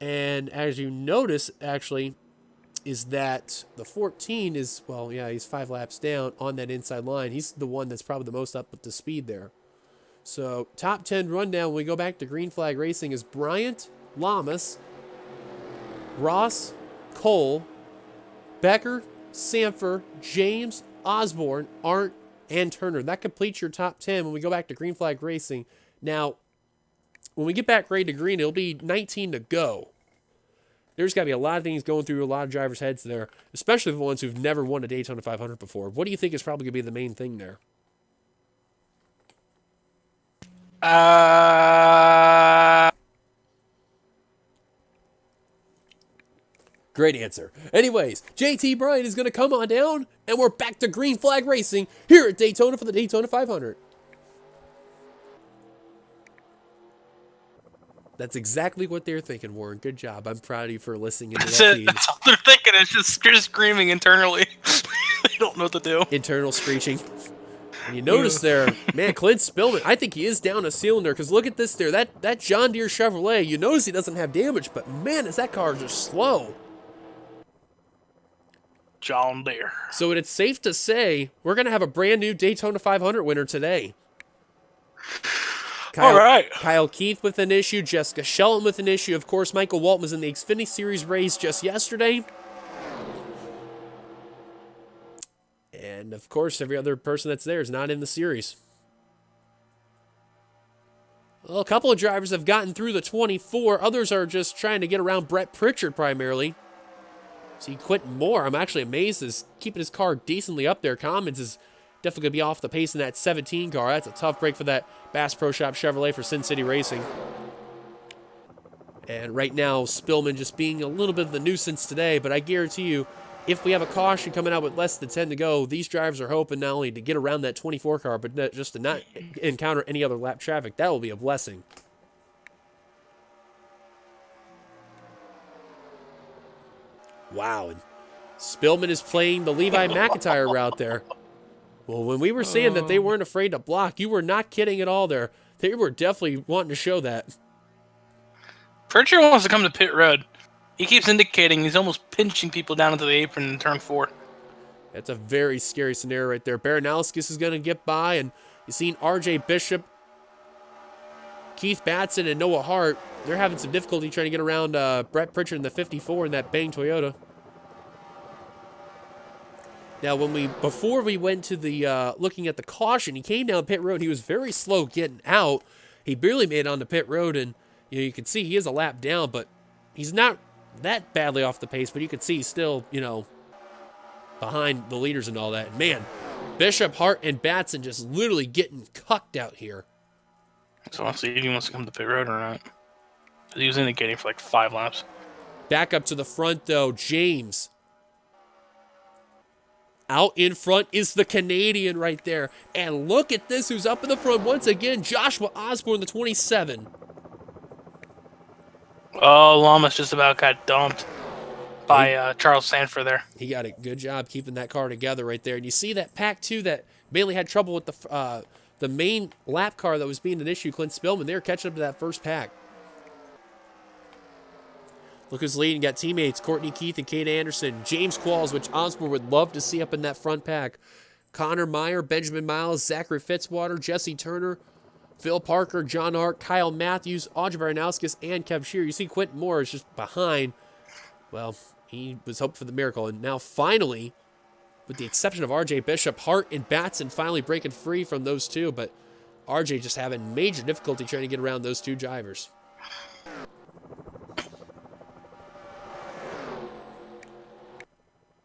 Speaker 1: And as you notice, actually, is that the 14 is, well, yeah, he's 5 laps down on that inside line. He's the one that's probably the most up to speed there. So, top 10 rundown when we go back to Green Flag Racing is Bryant, Lamas, Ross, Cole, Becker, Sanford, James, Osborne, Arndt, and Turner. That completes your top 10 when we go back to Green Flag Racing. Now, when we get back ready to green, it'll be 19 to go. There's got to be a lot of things going through a lot of drivers' heads there, especially the ones who've never won a Daytona 500 before. What do you think is probably going to be the main thing there? Great answer. Anyways, JT Bryan is going to come on down, and we're back to Green Flag Racing here at Daytona for the Daytona 500. That's exactly what they're thinking, Warren. Good job. I'm proud of you for listening into
Speaker 2: That's
Speaker 1: that
Speaker 2: it.
Speaker 1: feed.
Speaker 2: That's all they're thinking. It's just screaming internally. They don't know what to do.
Speaker 1: Internal screeching. And you notice there, man, Clint Spillman, I think he is down a cylinder, because look at this there. That John Deere Chevrolet, you notice he doesn't have damage, but man, is that car just slow.
Speaker 2: John Deere.
Speaker 1: So it's safe to say we're going to have a brand new Daytona 500 winner today.
Speaker 2: All right.
Speaker 1: Kyle Keith with an issue, Jessica Shelton with an issue. Of course, Michael Walton was in the Xfinity Series race just yesterday. And, of course, every other person that's there is not in the series. Well, a couple of drivers have gotten through the 24. Others are just trying to get around Brett Pritchard primarily. See, Quentin Moore, I'm actually amazed, is keeping his car decently up there. Commons is definitely going to be off the pace in that 17 car. That's a tough break for that Bass Pro Shop Chevrolet for Sin City Racing. And right now, Spillman just being a little bit of the nuisance today, but I guarantee you, if we have a caution coming out with less than 10 to go, these drivers are hoping not only to get around that 24 car, but just to not encounter any other lap traffic. That will be a blessing. Wow, and Spillman is playing the Levi McIntyre route there. Well, when we were saying that they weren't afraid to block, you were not kidding at all there. They were definitely wanting to show that.
Speaker 2: Pritchard wants to come to pit road. He keeps indicating he's almost pinching people down into the apron in turn 4.
Speaker 1: That's a very scary scenario right there. Baranowskis is going to get by, and you've seen RJ Bishop, Keith Batson, and Noah Hart. They're having some difficulty trying to get around Brett Pritchard in the 54 in that Bang Toyota. Now, before we went to the looking at the caution, he came down pit road. He was very slow getting out. He barely made it onto pit road, and you can see he is a lap down, but he's not that badly off the pace. But you can see he's still, behind the leaders and all that. Man, Bishop, Hart, and Batson just literally getting cucked out here.
Speaker 2: So let's see if he wants to come to pit road or not. He was indicating for like 5 laps.
Speaker 1: Back up to the front, though. James. Out in front is the Canadian right there. And look at this, who's up in the front once again. Joshua Osborne, the 27.
Speaker 2: Oh, Lamas just about got dumped by Charles Sanford there.
Speaker 1: He got a good job keeping that car together right there. And you see that pack, too, that mainly had trouble with the main lap car that was being an issue, Clint Spillman. They were catching up to that first pack. Look who's leading. Got teammates Courtney Keith and Kate Anderson. James Qualls, which Osborne would love to see up in that front pack. Connor Meyer, Benjamin Miles, Zachary Fitzwater, Jesse Turner, Phil Parker, John Hart, Kyle Matthews, Audrey Baranowskis, and Kev Shear. You see Quentin Moore is just behind. Well, he was hoping for the miracle. And now finally, with the exception of RJ Bishop, Hart and Batson finally breaking free from those two. But RJ just having major difficulty trying to get around those two drivers.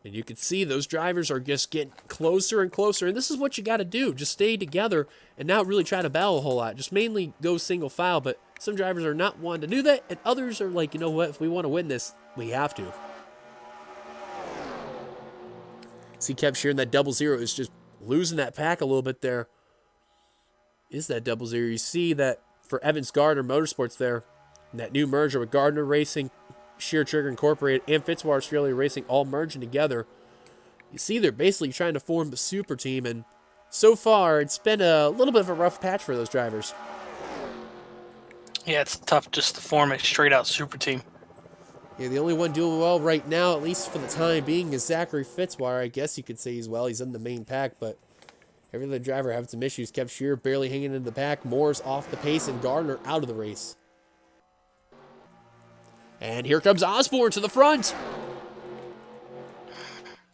Speaker 1: And you can see those drivers are just getting closer and closer. And this is what you got to do. Just stay together and not really try to battle a whole lot. Just mainly go single file. But some drivers are not wanting to do that. And others are like, you know what? If we want to win this, we have to. See Kev Shear in that 00 is just losing that pack a little bit there. Is that 00? You see that for Evans Gardner Motorsports there. And that new merger with Gardner Racing, Sheer Trigger Incorporated, and Fitzwater Australia Racing all merging together. You see they're basically trying to form the super team, and so far it's been a little bit of a rough patch for those drivers.
Speaker 2: Yeah, it's tough just to form a straight-out super team.
Speaker 1: Yeah, the only one doing well right now, at least for the time being, is Zachary Fitzwater. I guess you could say he's in the main pack, but every other driver having some issues. Kev Shear barely hanging in the pack. Moore's off the pace, and Gardner out of the race. And here comes Osborne to the front.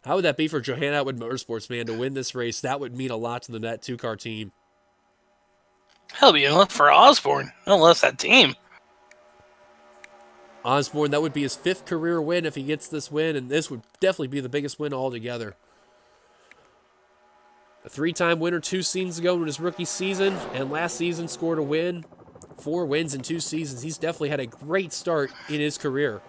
Speaker 1: How would that be for Johanna Atwood Motorsports, man, to win this race? That would mean a lot to that two-car team.
Speaker 2: Hell, be enough for Osborne. Unless that team.
Speaker 1: Osborne, that would be his 5th career win if he gets this win, and this would definitely be the biggest win altogether. A 3-time winner 2 seasons ago in his rookie season, and last season scored a win. 4 wins in 2 seasons. He's definitely had a great start in his career.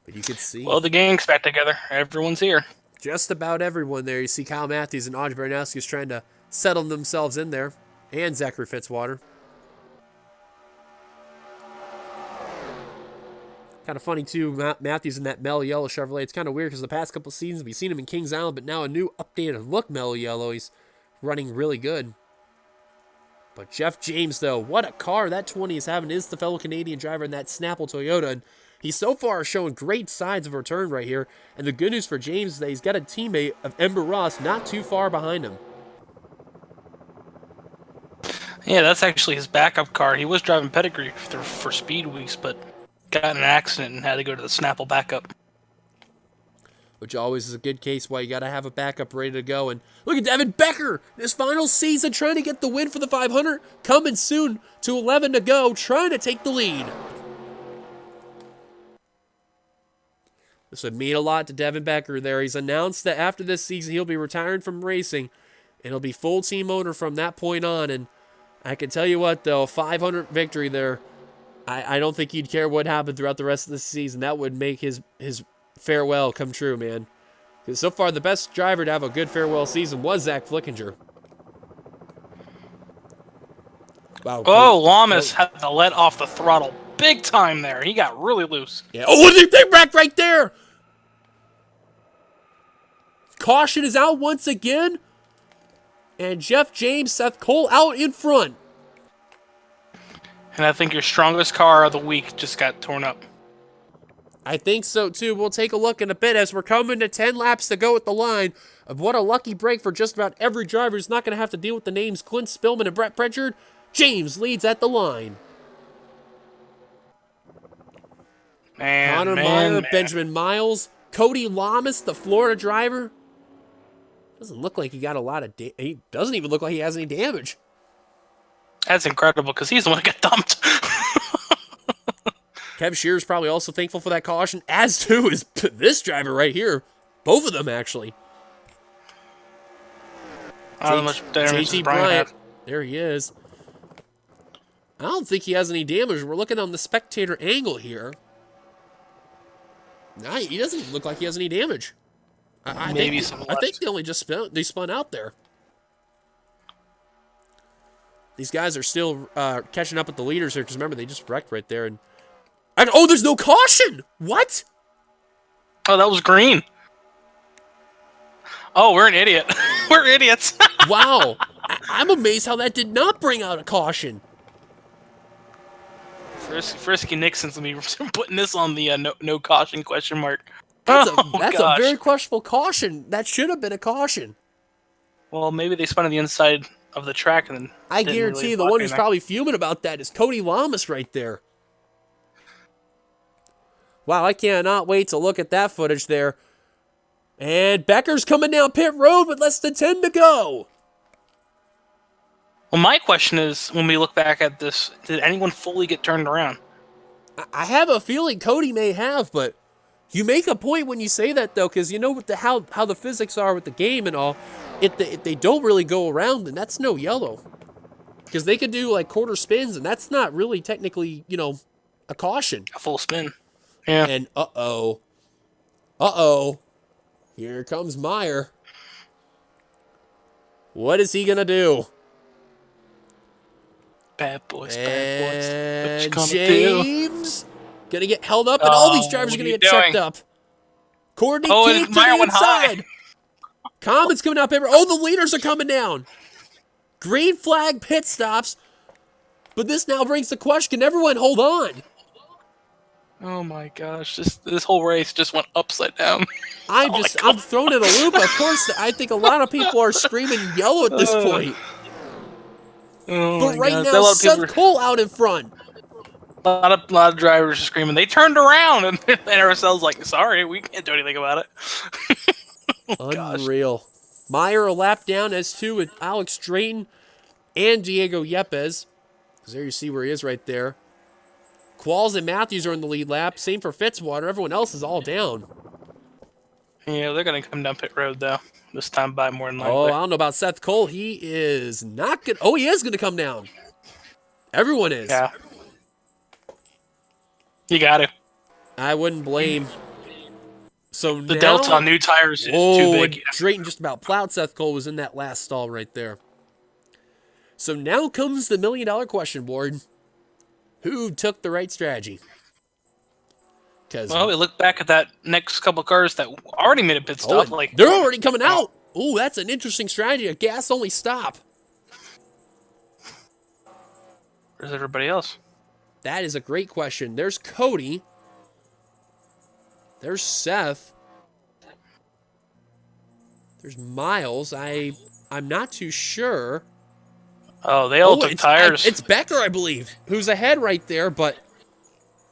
Speaker 1: But you can see...
Speaker 2: Well, the gang's back together. Everyone's here.
Speaker 1: Just about everyone there. You see Kyle Matthews and Audrey Baranowski is trying to settle themselves in there. And Zachary Fitzwater. Kind of funny, too, Matthews in that mellow yellow Chevrolet. It's kind of weird because the past couple seasons we've seen him in Kings Island, but now a new updated look mellow yellow. He's running really good. But Jeff James, though, what a car that 20 is having. Is the fellow Canadian driver in that Snapple Toyota. And he's so far showing great signs of return right here. And the good news for James is that he's got a teammate of Ember Ross not too far behind him.
Speaker 2: Yeah, that's actually his backup car. He was driving pedigree for Speed Weeks, but got in an accident and had to go to the Snapple backup.
Speaker 1: Which always is a good case why you got to have a backup ready to go. And look at Devin Becker, this final season, trying to get the win for the 500. Coming soon to 11 to go, trying to take the lead. This would mean a lot to Devin Becker there. He's announced that after this season, he'll be retiring from racing. And he'll be full team owner from that point on. And I can tell you what, though, 500 victory there. I don't think he'd care what happened throughout the rest of the season. That would make his farewell come true, man. Because so far, the best driver to have a good farewell season was Zach Flickinger. Wow.
Speaker 2: Oh, Lamas had to let off the throttle big time there. He got really loose.
Speaker 1: Yeah. Oh, they wrecked right there. Caution is out once again. And Jeff James, Seth Cole out in front.
Speaker 2: And I think your strongest car of the week just got torn up.
Speaker 1: I think so, too. We'll take a look in a bit as we're coming to 10 laps to go at the line. Of what a lucky break for just about every driver who's not going to have to deal with the names Clint Spillman and Brett Pritchard. James leads at the line. Connor Meyer, Benjamin Miles, Cody Lamas, the Florida driver. Doesn't look like he got a lot of he doesn't even look like he has any damage.
Speaker 2: That's incredible because he's the one that got dumped.
Speaker 1: Kev Shearer's probably also thankful for that caution, as too is this driver right here. Both of them, actually.
Speaker 2: Much damage
Speaker 1: JT
Speaker 2: as Brian
Speaker 1: Bryant.
Speaker 2: had.
Speaker 1: There he is. I don't think he has any damage. We're looking on the spectator angle here. Nah, he doesn't even look like he has any damage. I think they only just spun out there. These guys are still catching up with the leaders here, because remember, they just wrecked right there. And oh, there's no caution! What?
Speaker 2: Oh, that was green. Oh, we're an idiot. We're idiots.
Speaker 1: Wow. I'm amazed how that did not bring out a caution.
Speaker 2: Frisky Nixon's going to be putting this on the no caution question mark.
Speaker 1: That's
Speaker 2: Gosh.
Speaker 1: a very questionable caution. That should have been a caution.
Speaker 2: Well, maybe they spun on the inside of the track and then
Speaker 1: I
Speaker 2: didn't
Speaker 1: guarantee
Speaker 2: really
Speaker 1: you the
Speaker 2: block
Speaker 1: one who's
Speaker 2: anything.
Speaker 1: probably fuming about that is Cody Lamas right there. Wow, I cannot wait to look at that footage there. And Becker's coming down pit road with less than 10 to go.
Speaker 2: Well, my question is, when we look back at this, did anyone fully get turned around?
Speaker 1: I have a feeling Cody may have, but you make a point when you say that, though, because you know what how the physics are with the game and all. If they don't really go around, then that's no yellow. Because they could do, like, quarter spins, and that's not really technically, a caution.
Speaker 2: A full spin. Yeah.
Speaker 1: And uh-oh. Here comes Meyer. What is he going to do?
Speaker 2: Bad boys.
Speaker 1: And
Speaker 2: What you gonna do?
Speaker 1: James going to get held up, and all these drivers are
Speaker 2: what
Speaker 1: going to
Speaker 2: are you
Speaker 1: get checked
Speaker 2: doing?
Speaker 1: up. Courtney
Speaker 2: Oh,
Speaker 1: Keith
Speaker 2: and
Speaker 1: to
Speaker 2: Meyer
Speaker 1: the
Speaker 2: went high.
Speaker 1: inside. Common's coming out paper. Oh, the leaders are coming down. Green flag pit stops. But this now brings the question, can everyone hold on?
Speaker 2: Oh my gosh, this whole race just went upside down.
Speaker 1: I'm thrown in a loop. Of course, I think a lot of people are screaming yellow at this point.
Speaker 2: Oh
Speaker 1: But
Speaker 2: my
Speaker 1: right
Speaker 2: gosh.
Speaker 1: now,
Speaker 2: A lot of people
Speaker 1: Seth Cole out in front.
Speaker 2: a lot of drivers are screaming. They turned around, and NRSL's like, "Sorry, we can't do anything about it."
Speaker 1: Unreal. Meyer a lap down as two with Alex Drayton and Diego Yepes. Because there you see where he is right there. Qualls and Matthews are in the lead lap. Same for Fitzwater. Everyone else is all down.
Speaker 2: Yeah, they're gonna come down pit road though. This time by more than likely.
Speaker 1: Oh, I don't know about Seth Cole. He is not good. Oh, he is going to come down. Everyone is.
Speaker 2: Yeah. You got to.
Speaker 1: I wouldn't blame. So
Speaker 2: The
Speaker 1: now,
Speaker 2: delta on new tires is too
Speaker 1: oh,
Speaker 2: big.
Speaker 1: and Drayton just about plowed Seth Cole. Was in that last stall right there. So now comes the $1 million question, Ward. Who took the right strategy? Because
Speaker 2: Well, we look back at that next couple of cars that already made a pit stop. Like
Speaker 1: they're already coming out. Oh, that's an interesting strategy. A gas-only stop.
Speaker 2: where's everybody else?
Speaker 1: That is a great question. There's Cody. There's Seth. There's Miles. I'm not too sure.
Speaker 2: Oh, they all took tires.
Speaker 1: It's Becker, I believe, who's ahead right there,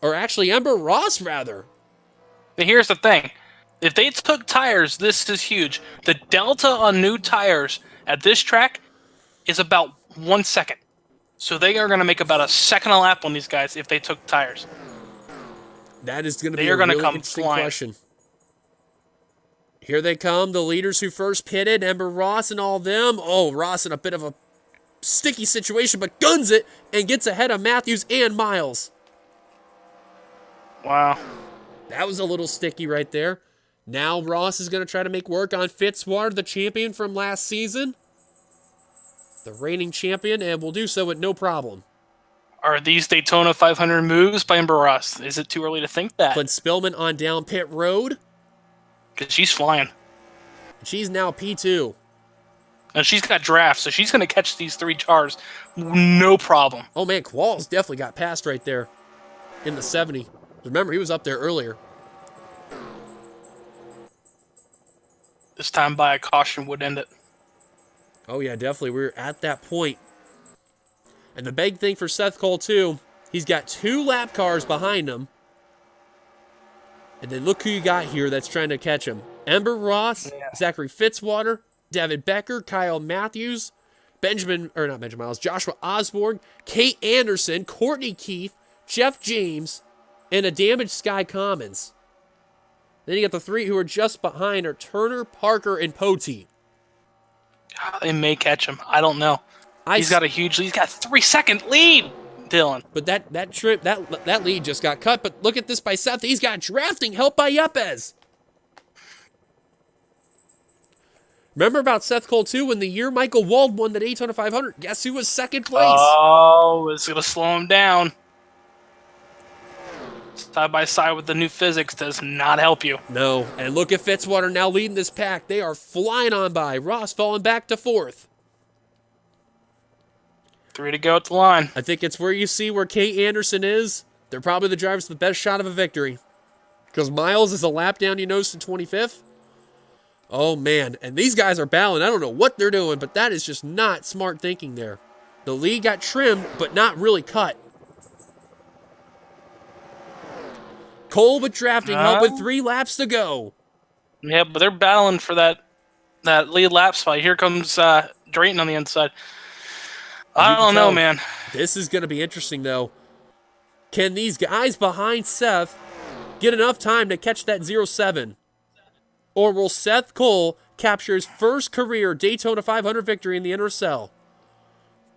Speaker 1: or actually Ember Ross, rather.
Speaker 2: But here's the thing. If they took tires, this is huge. The delta on new tires at this track is about 1 second. So they are going to make about a second a lap on these guys if they took tires.
Speaker 1: That is going to be
Speaker 2: They
Speaker 1: a
Speaker 2: are gonna
Speaker 1: really
Speaker 2: come
Speaker 1: interesting
Speaker 2: flying.
Speaker 1: question. Here they come, the leaders who first pitted, Ember Ross and all them. Oh, Ross in a bit of a sticky situation, but guns it and gets ahead of Matthews and Miles.
Speaker 2: Wow.
Speaker 1: That was a little sticky right there. Now Ross is going to try to make work on Fitzwater, the champion from last season. The reigning champion, and will do so with no problem.
Speaker 2: Are these Daytona 500 moves by Ember Ross? Is it too early to think that?
Speaker 1: Clint Spillman on down pit road.
Speaker 2: Because she's flying.
Speaker 1: She's now P2.
Speaker 2: And she's got drafts, so she's going to catch these 3 cars no problem.
Speaker 1: Oh man, Qualls definitely got passed right there in the 70. Remember, he was up there earlier.
Speaker 2: This time by a caution would end it.
Speaker 1: Oh yeah, definitely. We're at that point. And the big thing for Seth Cole, too, he's got 2 lap cars behind him. And then look who you got here that's trying to catch him. Ember Ross, Zachary Fitzwater, David Becker, Kyle Matthews, Joshua Osborne, Kate Anderson, Courtney Keith, Jeff James, and a damaged Sky Commons. Then you got the three who are just behind are Turner, Parker, and Poteet.
Speaker 2: They may catch him. I don't know. He's got a 3-second lead, Dylan.
Speaker 1: But that lead just got cut. But look at this by Seth. He's got drafting help by Yepes. Remember about Seth Cole, too, when the year Michael Wald won the Daytona 500? Guess who was second place?
Speaker 2: Oh, it's going to slow him down. Side by side with the new physics does not help you.
Speaker 1: No, and look at Fitzwater now leading this pack. They are flying on by. Ross falling back to fourth.
Speaker 2: 3 to go at the line.
Speaker 1: I think it's where you see where Kate Anderson is. They're probably the drivers with the best shot of a victory. Because Miles is a lap down, you notice, in 25th. Oh, man. And these guys are battling. I don't know what they're doing, but that is just not smart thinking there. The lead got trimmed, but not really cut. Cole with drafting help with 3 laps to go.
Speaker 2: Yeah, but they're battling for that lead lap spot. Here comes Drayton on the inside. I don't know, man.
Speaker 1: This is going to be interesting, though. Can these guys behind Seth get enough time to catch that 0-7? Or will Seth Cole capture his first career Daytona 500 victory in the NRSL?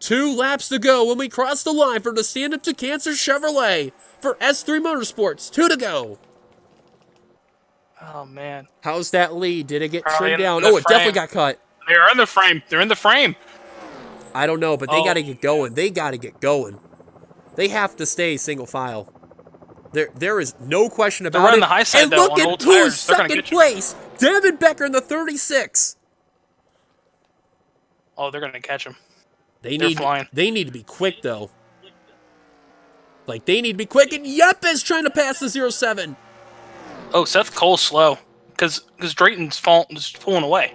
Speaker 1: 2 laps to go when we cross the line for the stand-up to Cancer Chevrolet for S3 Motorsports. 2 to go.
Speaker 2: Oh, man.
Speaker 1: How's that lead? Did it get
Speaker 2: Probably
Speaker 1: trimmed down?
Speaker 2: in the
Speaker 1: Oh, it definitely
Speaker 2: frame.
Speaker 1: got cut.
Speaker 2: They're in the frame. They're in the frame.
Speaker 1: I don't know, but they got to get going. They got to get going. They have to stay single file. There is no question about it.
Speaker 2: They're on the high side,
Speaker 1: and
Speaker 2: though,
Speaker 1: look
Speaker 2: on
Speaker 1: at
Speaker 2: old
Speaker 1: who's
Speaker 2: tires. They're gonna
Speaker 1: second
Speaker 2: get you.
Speaker 1: place. David Becker in the 36.
Speaker 2: Oh, they're going to catch him.
Speaker 1: They
Speaker 2: They're
Speaker 1: need
Speaker 2: flying.
Speaker 1: They need to be quick, though. Like, they need to be quick. And Yepes trying to pass the 0-7.
Speaker 2: Oh, Seth Cole's slow. Because Drayton's just pulling away.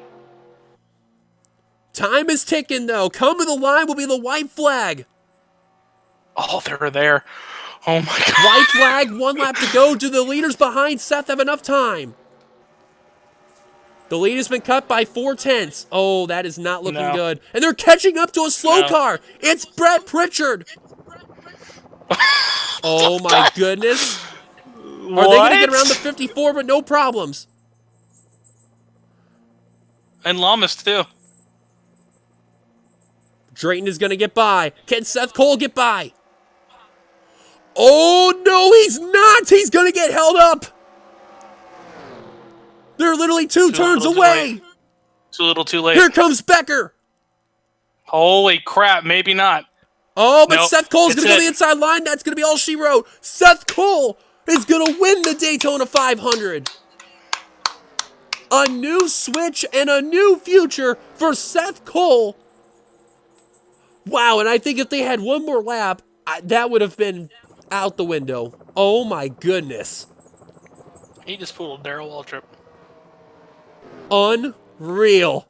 Speaker 1: Time is ticking, though. Come to the line will be the white flag.
Speaker 2: Oh, they're there. Oh, my God.
Speaker 1: White flag, 1 lap to go. Do the leaders behind Seth have enough time? The lead has been cut by 4/10. Oh, that is not looking good. And they're catching up to a slow car. It's Brett Pritchard. Oh, my goodness. Are they going to get around the 54 but no problems?
Speaker 2: And Lamas, too.
Speaker 1: Drayton is going to get by. Can Seth Cole get by? Oh, no, he's not. He's going to get held up. They're literally 2 turns away.
Speaker 2: Too little, too late.
Speaker 1: Here comes Becker.
Speaker 2: Holy crap, maybe not.
Speaker 1: Oh, but
Speaker 2: Nope,
Speaker 1: Seth Cole's going to go to the
Speaker 2: it's
Speaker 1: inside line. That's going to be all she wrote. Seth Cole is going to win the Daytona 500. A new switch and a new future for Seth Cole. Wow, and I think if they had one more lap, that would have been out the window. Oh, my goodness.
Speaker 2: He just pulled a Darrell Waltrip.
Speaker 1: Unreal.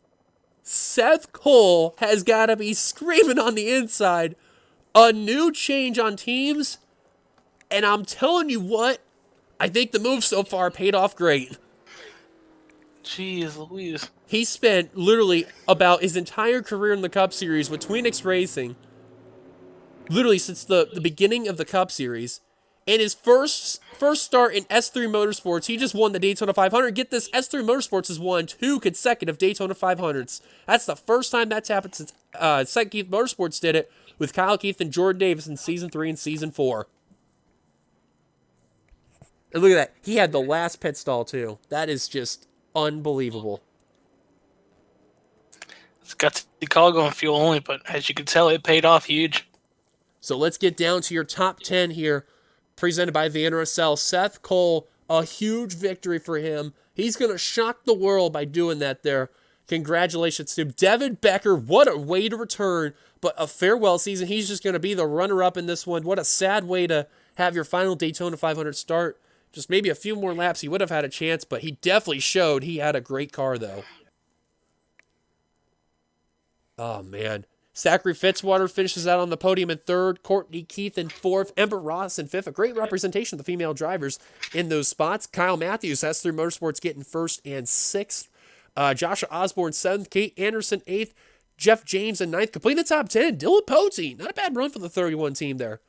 Speaker 1: Seth Cole has got to be screaming on the inside. A new change on teams. And I'm telling you what, I think the move so far paid off great.
Speaker 2: Jeez Louise.
Speaker 1: He spent literally about his entire career in the Cup Series with Twin X Racing, literally since the beginning of the Cup Series. In his first start in S3 Motorsports, he just won the Daytona 500. Get this, S3 Motorsports has won 2 consecutive Daytona 500s. That's the first time that's happened since Second Keith Motorsports did it with Kyle Keith and Jordan Davis in Season 3 and Season 4. And look at that. He had the last pit stall, too. That is just unbelievable.
Speaker 2: It's got the call going fuel only, but as you can tell, it paid off huge.
Speaker 1: So let's get down to your top 10 here, presented by the NRSL. Seth Cole, a huge victory for him. He's going to shock the world by doing that there. Congratulations to him. Devin Becker, what a way to return, but a farewell season. He's just going to be the runner-up in this one. What a sad way to have your final Daytona 500 start. Just maybe a few more laps, he would have had a chance, but he definitely showed he had a great car, though. Oh, man. Zachary Fitzwater finishes out on the podium in 3rd. Courtney Keith in 4th. Ember Ross in 5th. A great representation of the female drivers in those spots. Kyle Matthews, S3 Motorsports, getting 1st and 6th. Joshua Osborne 7th. Kate Anderson 8th. Jeff James in 9th. Completing the top 10. Dylan Poteet. Not a bad run for the 31 team there.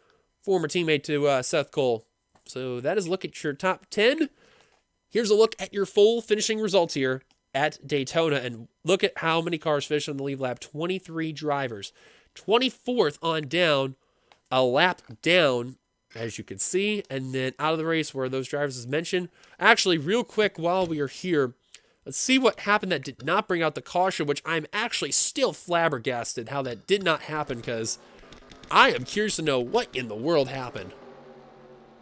Speaker 1: Former teammate to Seth Cole. So that is a look at your top 10. Here's a look at your full finishing results here at Daytona. And look at how many cars finished on the lead lap. 23 drivers. 24th on down. A lap down, as you can see. And then out of the race were those drivers as mentioned. Actually, real quick while we are here, let's see what happened that did not bring out the caution, which I'm actually still flabbergasted how that did not happen, because I am curious to know what in the world happened.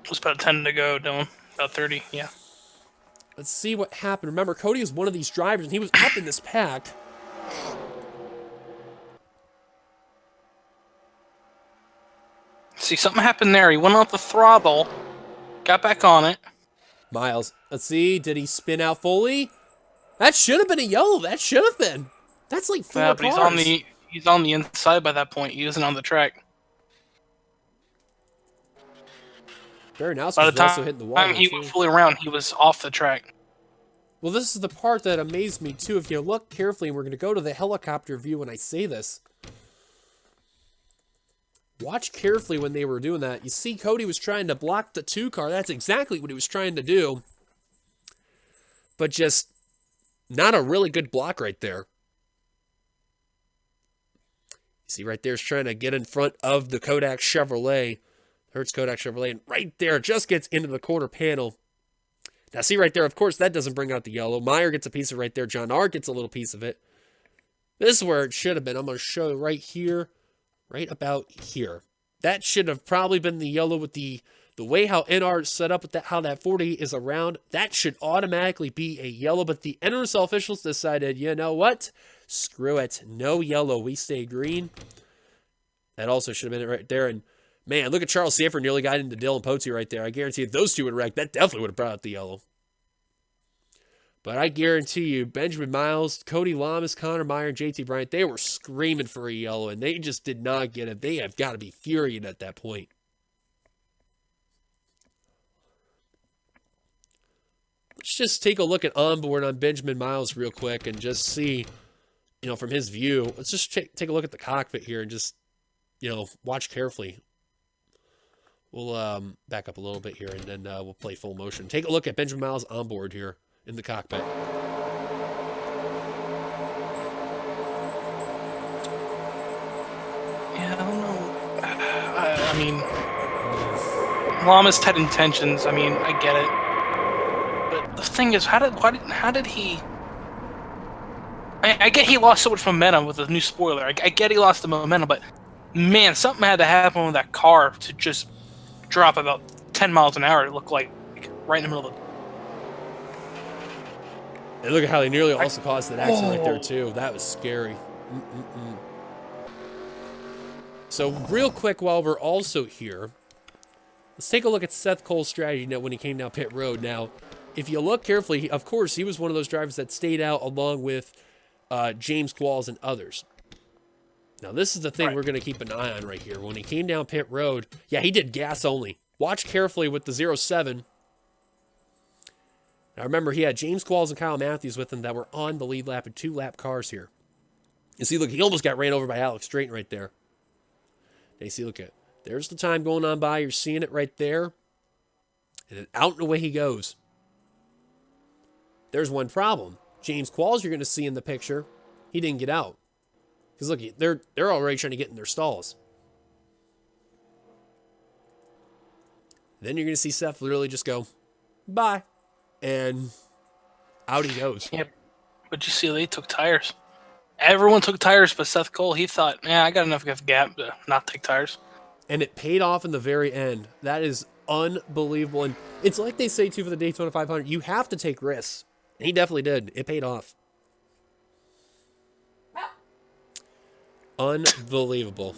Speaker 2: Just about 10 to go, Dylan. About 30, yeah.
Speaker 1: Let's see what happened. Remember, Cody was one of these drivers, and he was up in this pack.
Speaker 2: See, something happened there. He went off the throttle, got back on it.
Speaker 1: Miles, let's see. Did he spin out fully? That should have been a yellow. That should have been. That's like 4
Speaker 2: But
Speaker 1: cars.
Speaker 2: he's on the inside by that point. He isn't on the track.
Speaker 1: Baranowski
Speaker 2: By the
Speaker 1: was also
Speaker 2: time
Speaker 1: hitting the wall.
Speaker 2: he went fully around, he was off the track.
Speaker 1: Well, this is the part that amazed me, too. If you look carefully, and we're going to go to the helicopter view when I say this. Watch carefully when they were doing that. You see Cody was trying to block the 2 car. That's exactly what he was trying to do. But just not a really good block right there. You see right there is trying to get in front of the Kodak Chevrolet. Hertz Kodak Chevrolet. And right there just gets into the quarter panel. Now see right there, of course, that doesn't bring out the yellow. Meyer gets a piece of it right there. John Art gets a little piece of it. This is where it should have been. I'm going to show you right here. Right about here. That should have probably been the yellow with the way how NR is set up with that, how that 40 is around. That should automatically be a yellow, but the NRSL officials decided, you know what? Screw it. No yellow. We stay green. That also should have been it right there. And man, look at Charles Sanford nearly got into Dylan Potey right there. I guarantee if those two would wreck, that definitely would have brought out the yellow. But I guarantee you, Benjamin Miles, Cody Lamas, Connor Meyer, and JT Bryant, they were screaming for a yellow, and they just did not get it. They have got to be furious at that point. Let's just take a look at onboard on Benjamin Miles real quick and just see, from his view. Let's just take a look at the cockpit here and just, watch carefully. We'll back up a little bit here, and then we'll play full motion. Take a look at Benjamin Miles onboard here in the cockpit.
Speaker 2: Yeah, I don't know. I mean, Lamas had intentions. I mean, I get it. But the thing is, how did he? I get he lost so much momentum with the new spoiler. I get he lost the momentum, but man, something had to happen with that car to just drop about 10 miles an hour. It looked like right in the middle of the.
Speaker 1: And look at how they nearly also caused that accident right there, too. That was scary. So, real quick, while we're also here, let's take a look at Seth Cole's strategy now when he came down pit road. Now, if you look carefully, of course, he was one of those drivers that stayed out along with James Qualls and others. Now, this is the thing we're going to keep an eye on right here. When he came down pit road, yeah, he did gas only. Watch carefully with the 07. Now remember, he had James Qualls and Kyle Matthews with him that were on the lead lap in 2-lap cars here. You see, look, he almost got ran over by Alex Drayton right there. Now you see, look at, there's the time going on by. You're seeing it right there. And then out and away he goes. There's one problem. James Qualls you're going to see in the picture, he didn't get out. Because look, they're already trying to get in their stalls. Then you're going to see Seth literally just go, bye. And out he goes.
Speaker 2: Yeah, but you see, they took tires. Everyone took tires, but Seth Cole, he thought, I got enough gap to not take tires.
Speaker 1: And it paid off in the very end. That is unbelievable. And it's like they say, too, for the Daytona 500, you have to take risks. And he definitely did. It paid off. Unbelievable.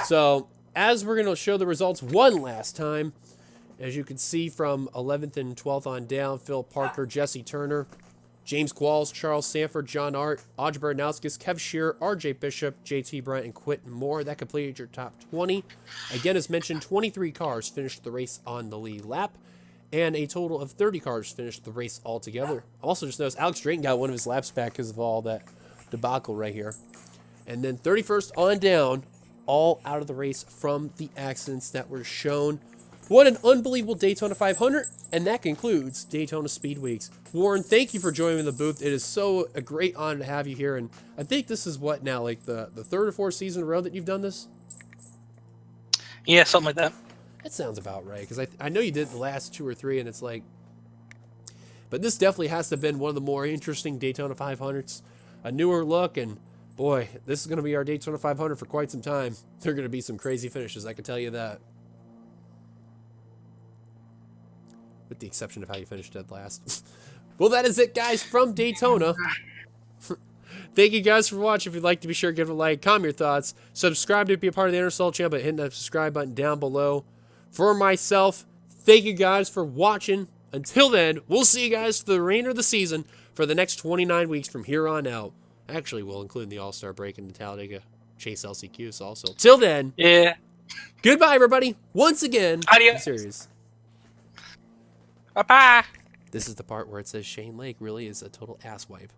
Speaker 1: So, as we're going to show the results one last time, as you can see from 11th and 12th on down, Phil Parker, Jesse Turner, James Qualls, Charles Sanford, John Art, Audrey Bernowskis, Kev Shearer, RJ Bishop, JT Bryant, and Quentin Moore. That completed your top 20. Again, as mentioned, 23 cars finished the race on the lead lap, and a total of 30 cars finished the race altogether. Also, just notice Alex Drayton got one of his laps back because of all that debacle right here. And then 31st on down, all out of the race from the accidents that were shown What an unbelievable Daytona 500, and that concludes Daytona Speed Weeks. Warren, thank you for joining me in the booth. It is so a great honor to have you here, and I think this is what now, like the third or fourth season in a row that you've done this?
Speaker 2: Yeah, something like that.
Speaker 1: That sounds about right, because I know you did the last 2 or 3, and it's like... But this definitely has to have been one of the more interesting Daytona 500s. A newer look, and boy, this is going to be our Daytona 500 for quite some time. There are going to be some crazy finishes, I can tell you that. With the exception of how you finished dead last. Well, that is it, guys, from Daytona. Thank you guys for watching. If you'd like to be sure to give it a like, comment your thoughts, subscribe to be a part of the NRSL channel by hitting that subscribe button down below. For myself, thank you guys for watching. Until then, we'll see you guys for the remainder of the season for the next 29 weeks from here on out. Actually, we'll include the All-Star break and the Talladega Chase LCQs also. Till then,
Speaker 2: Yeah.
Speaker 1: goodbye, everybody. Once again,
Speaker 2: Adios.
Speaker 1: serious.
Speaker 2: Bye-bye.
Speaker 1: This is the part where it says Shane Lake really is a total asswipe.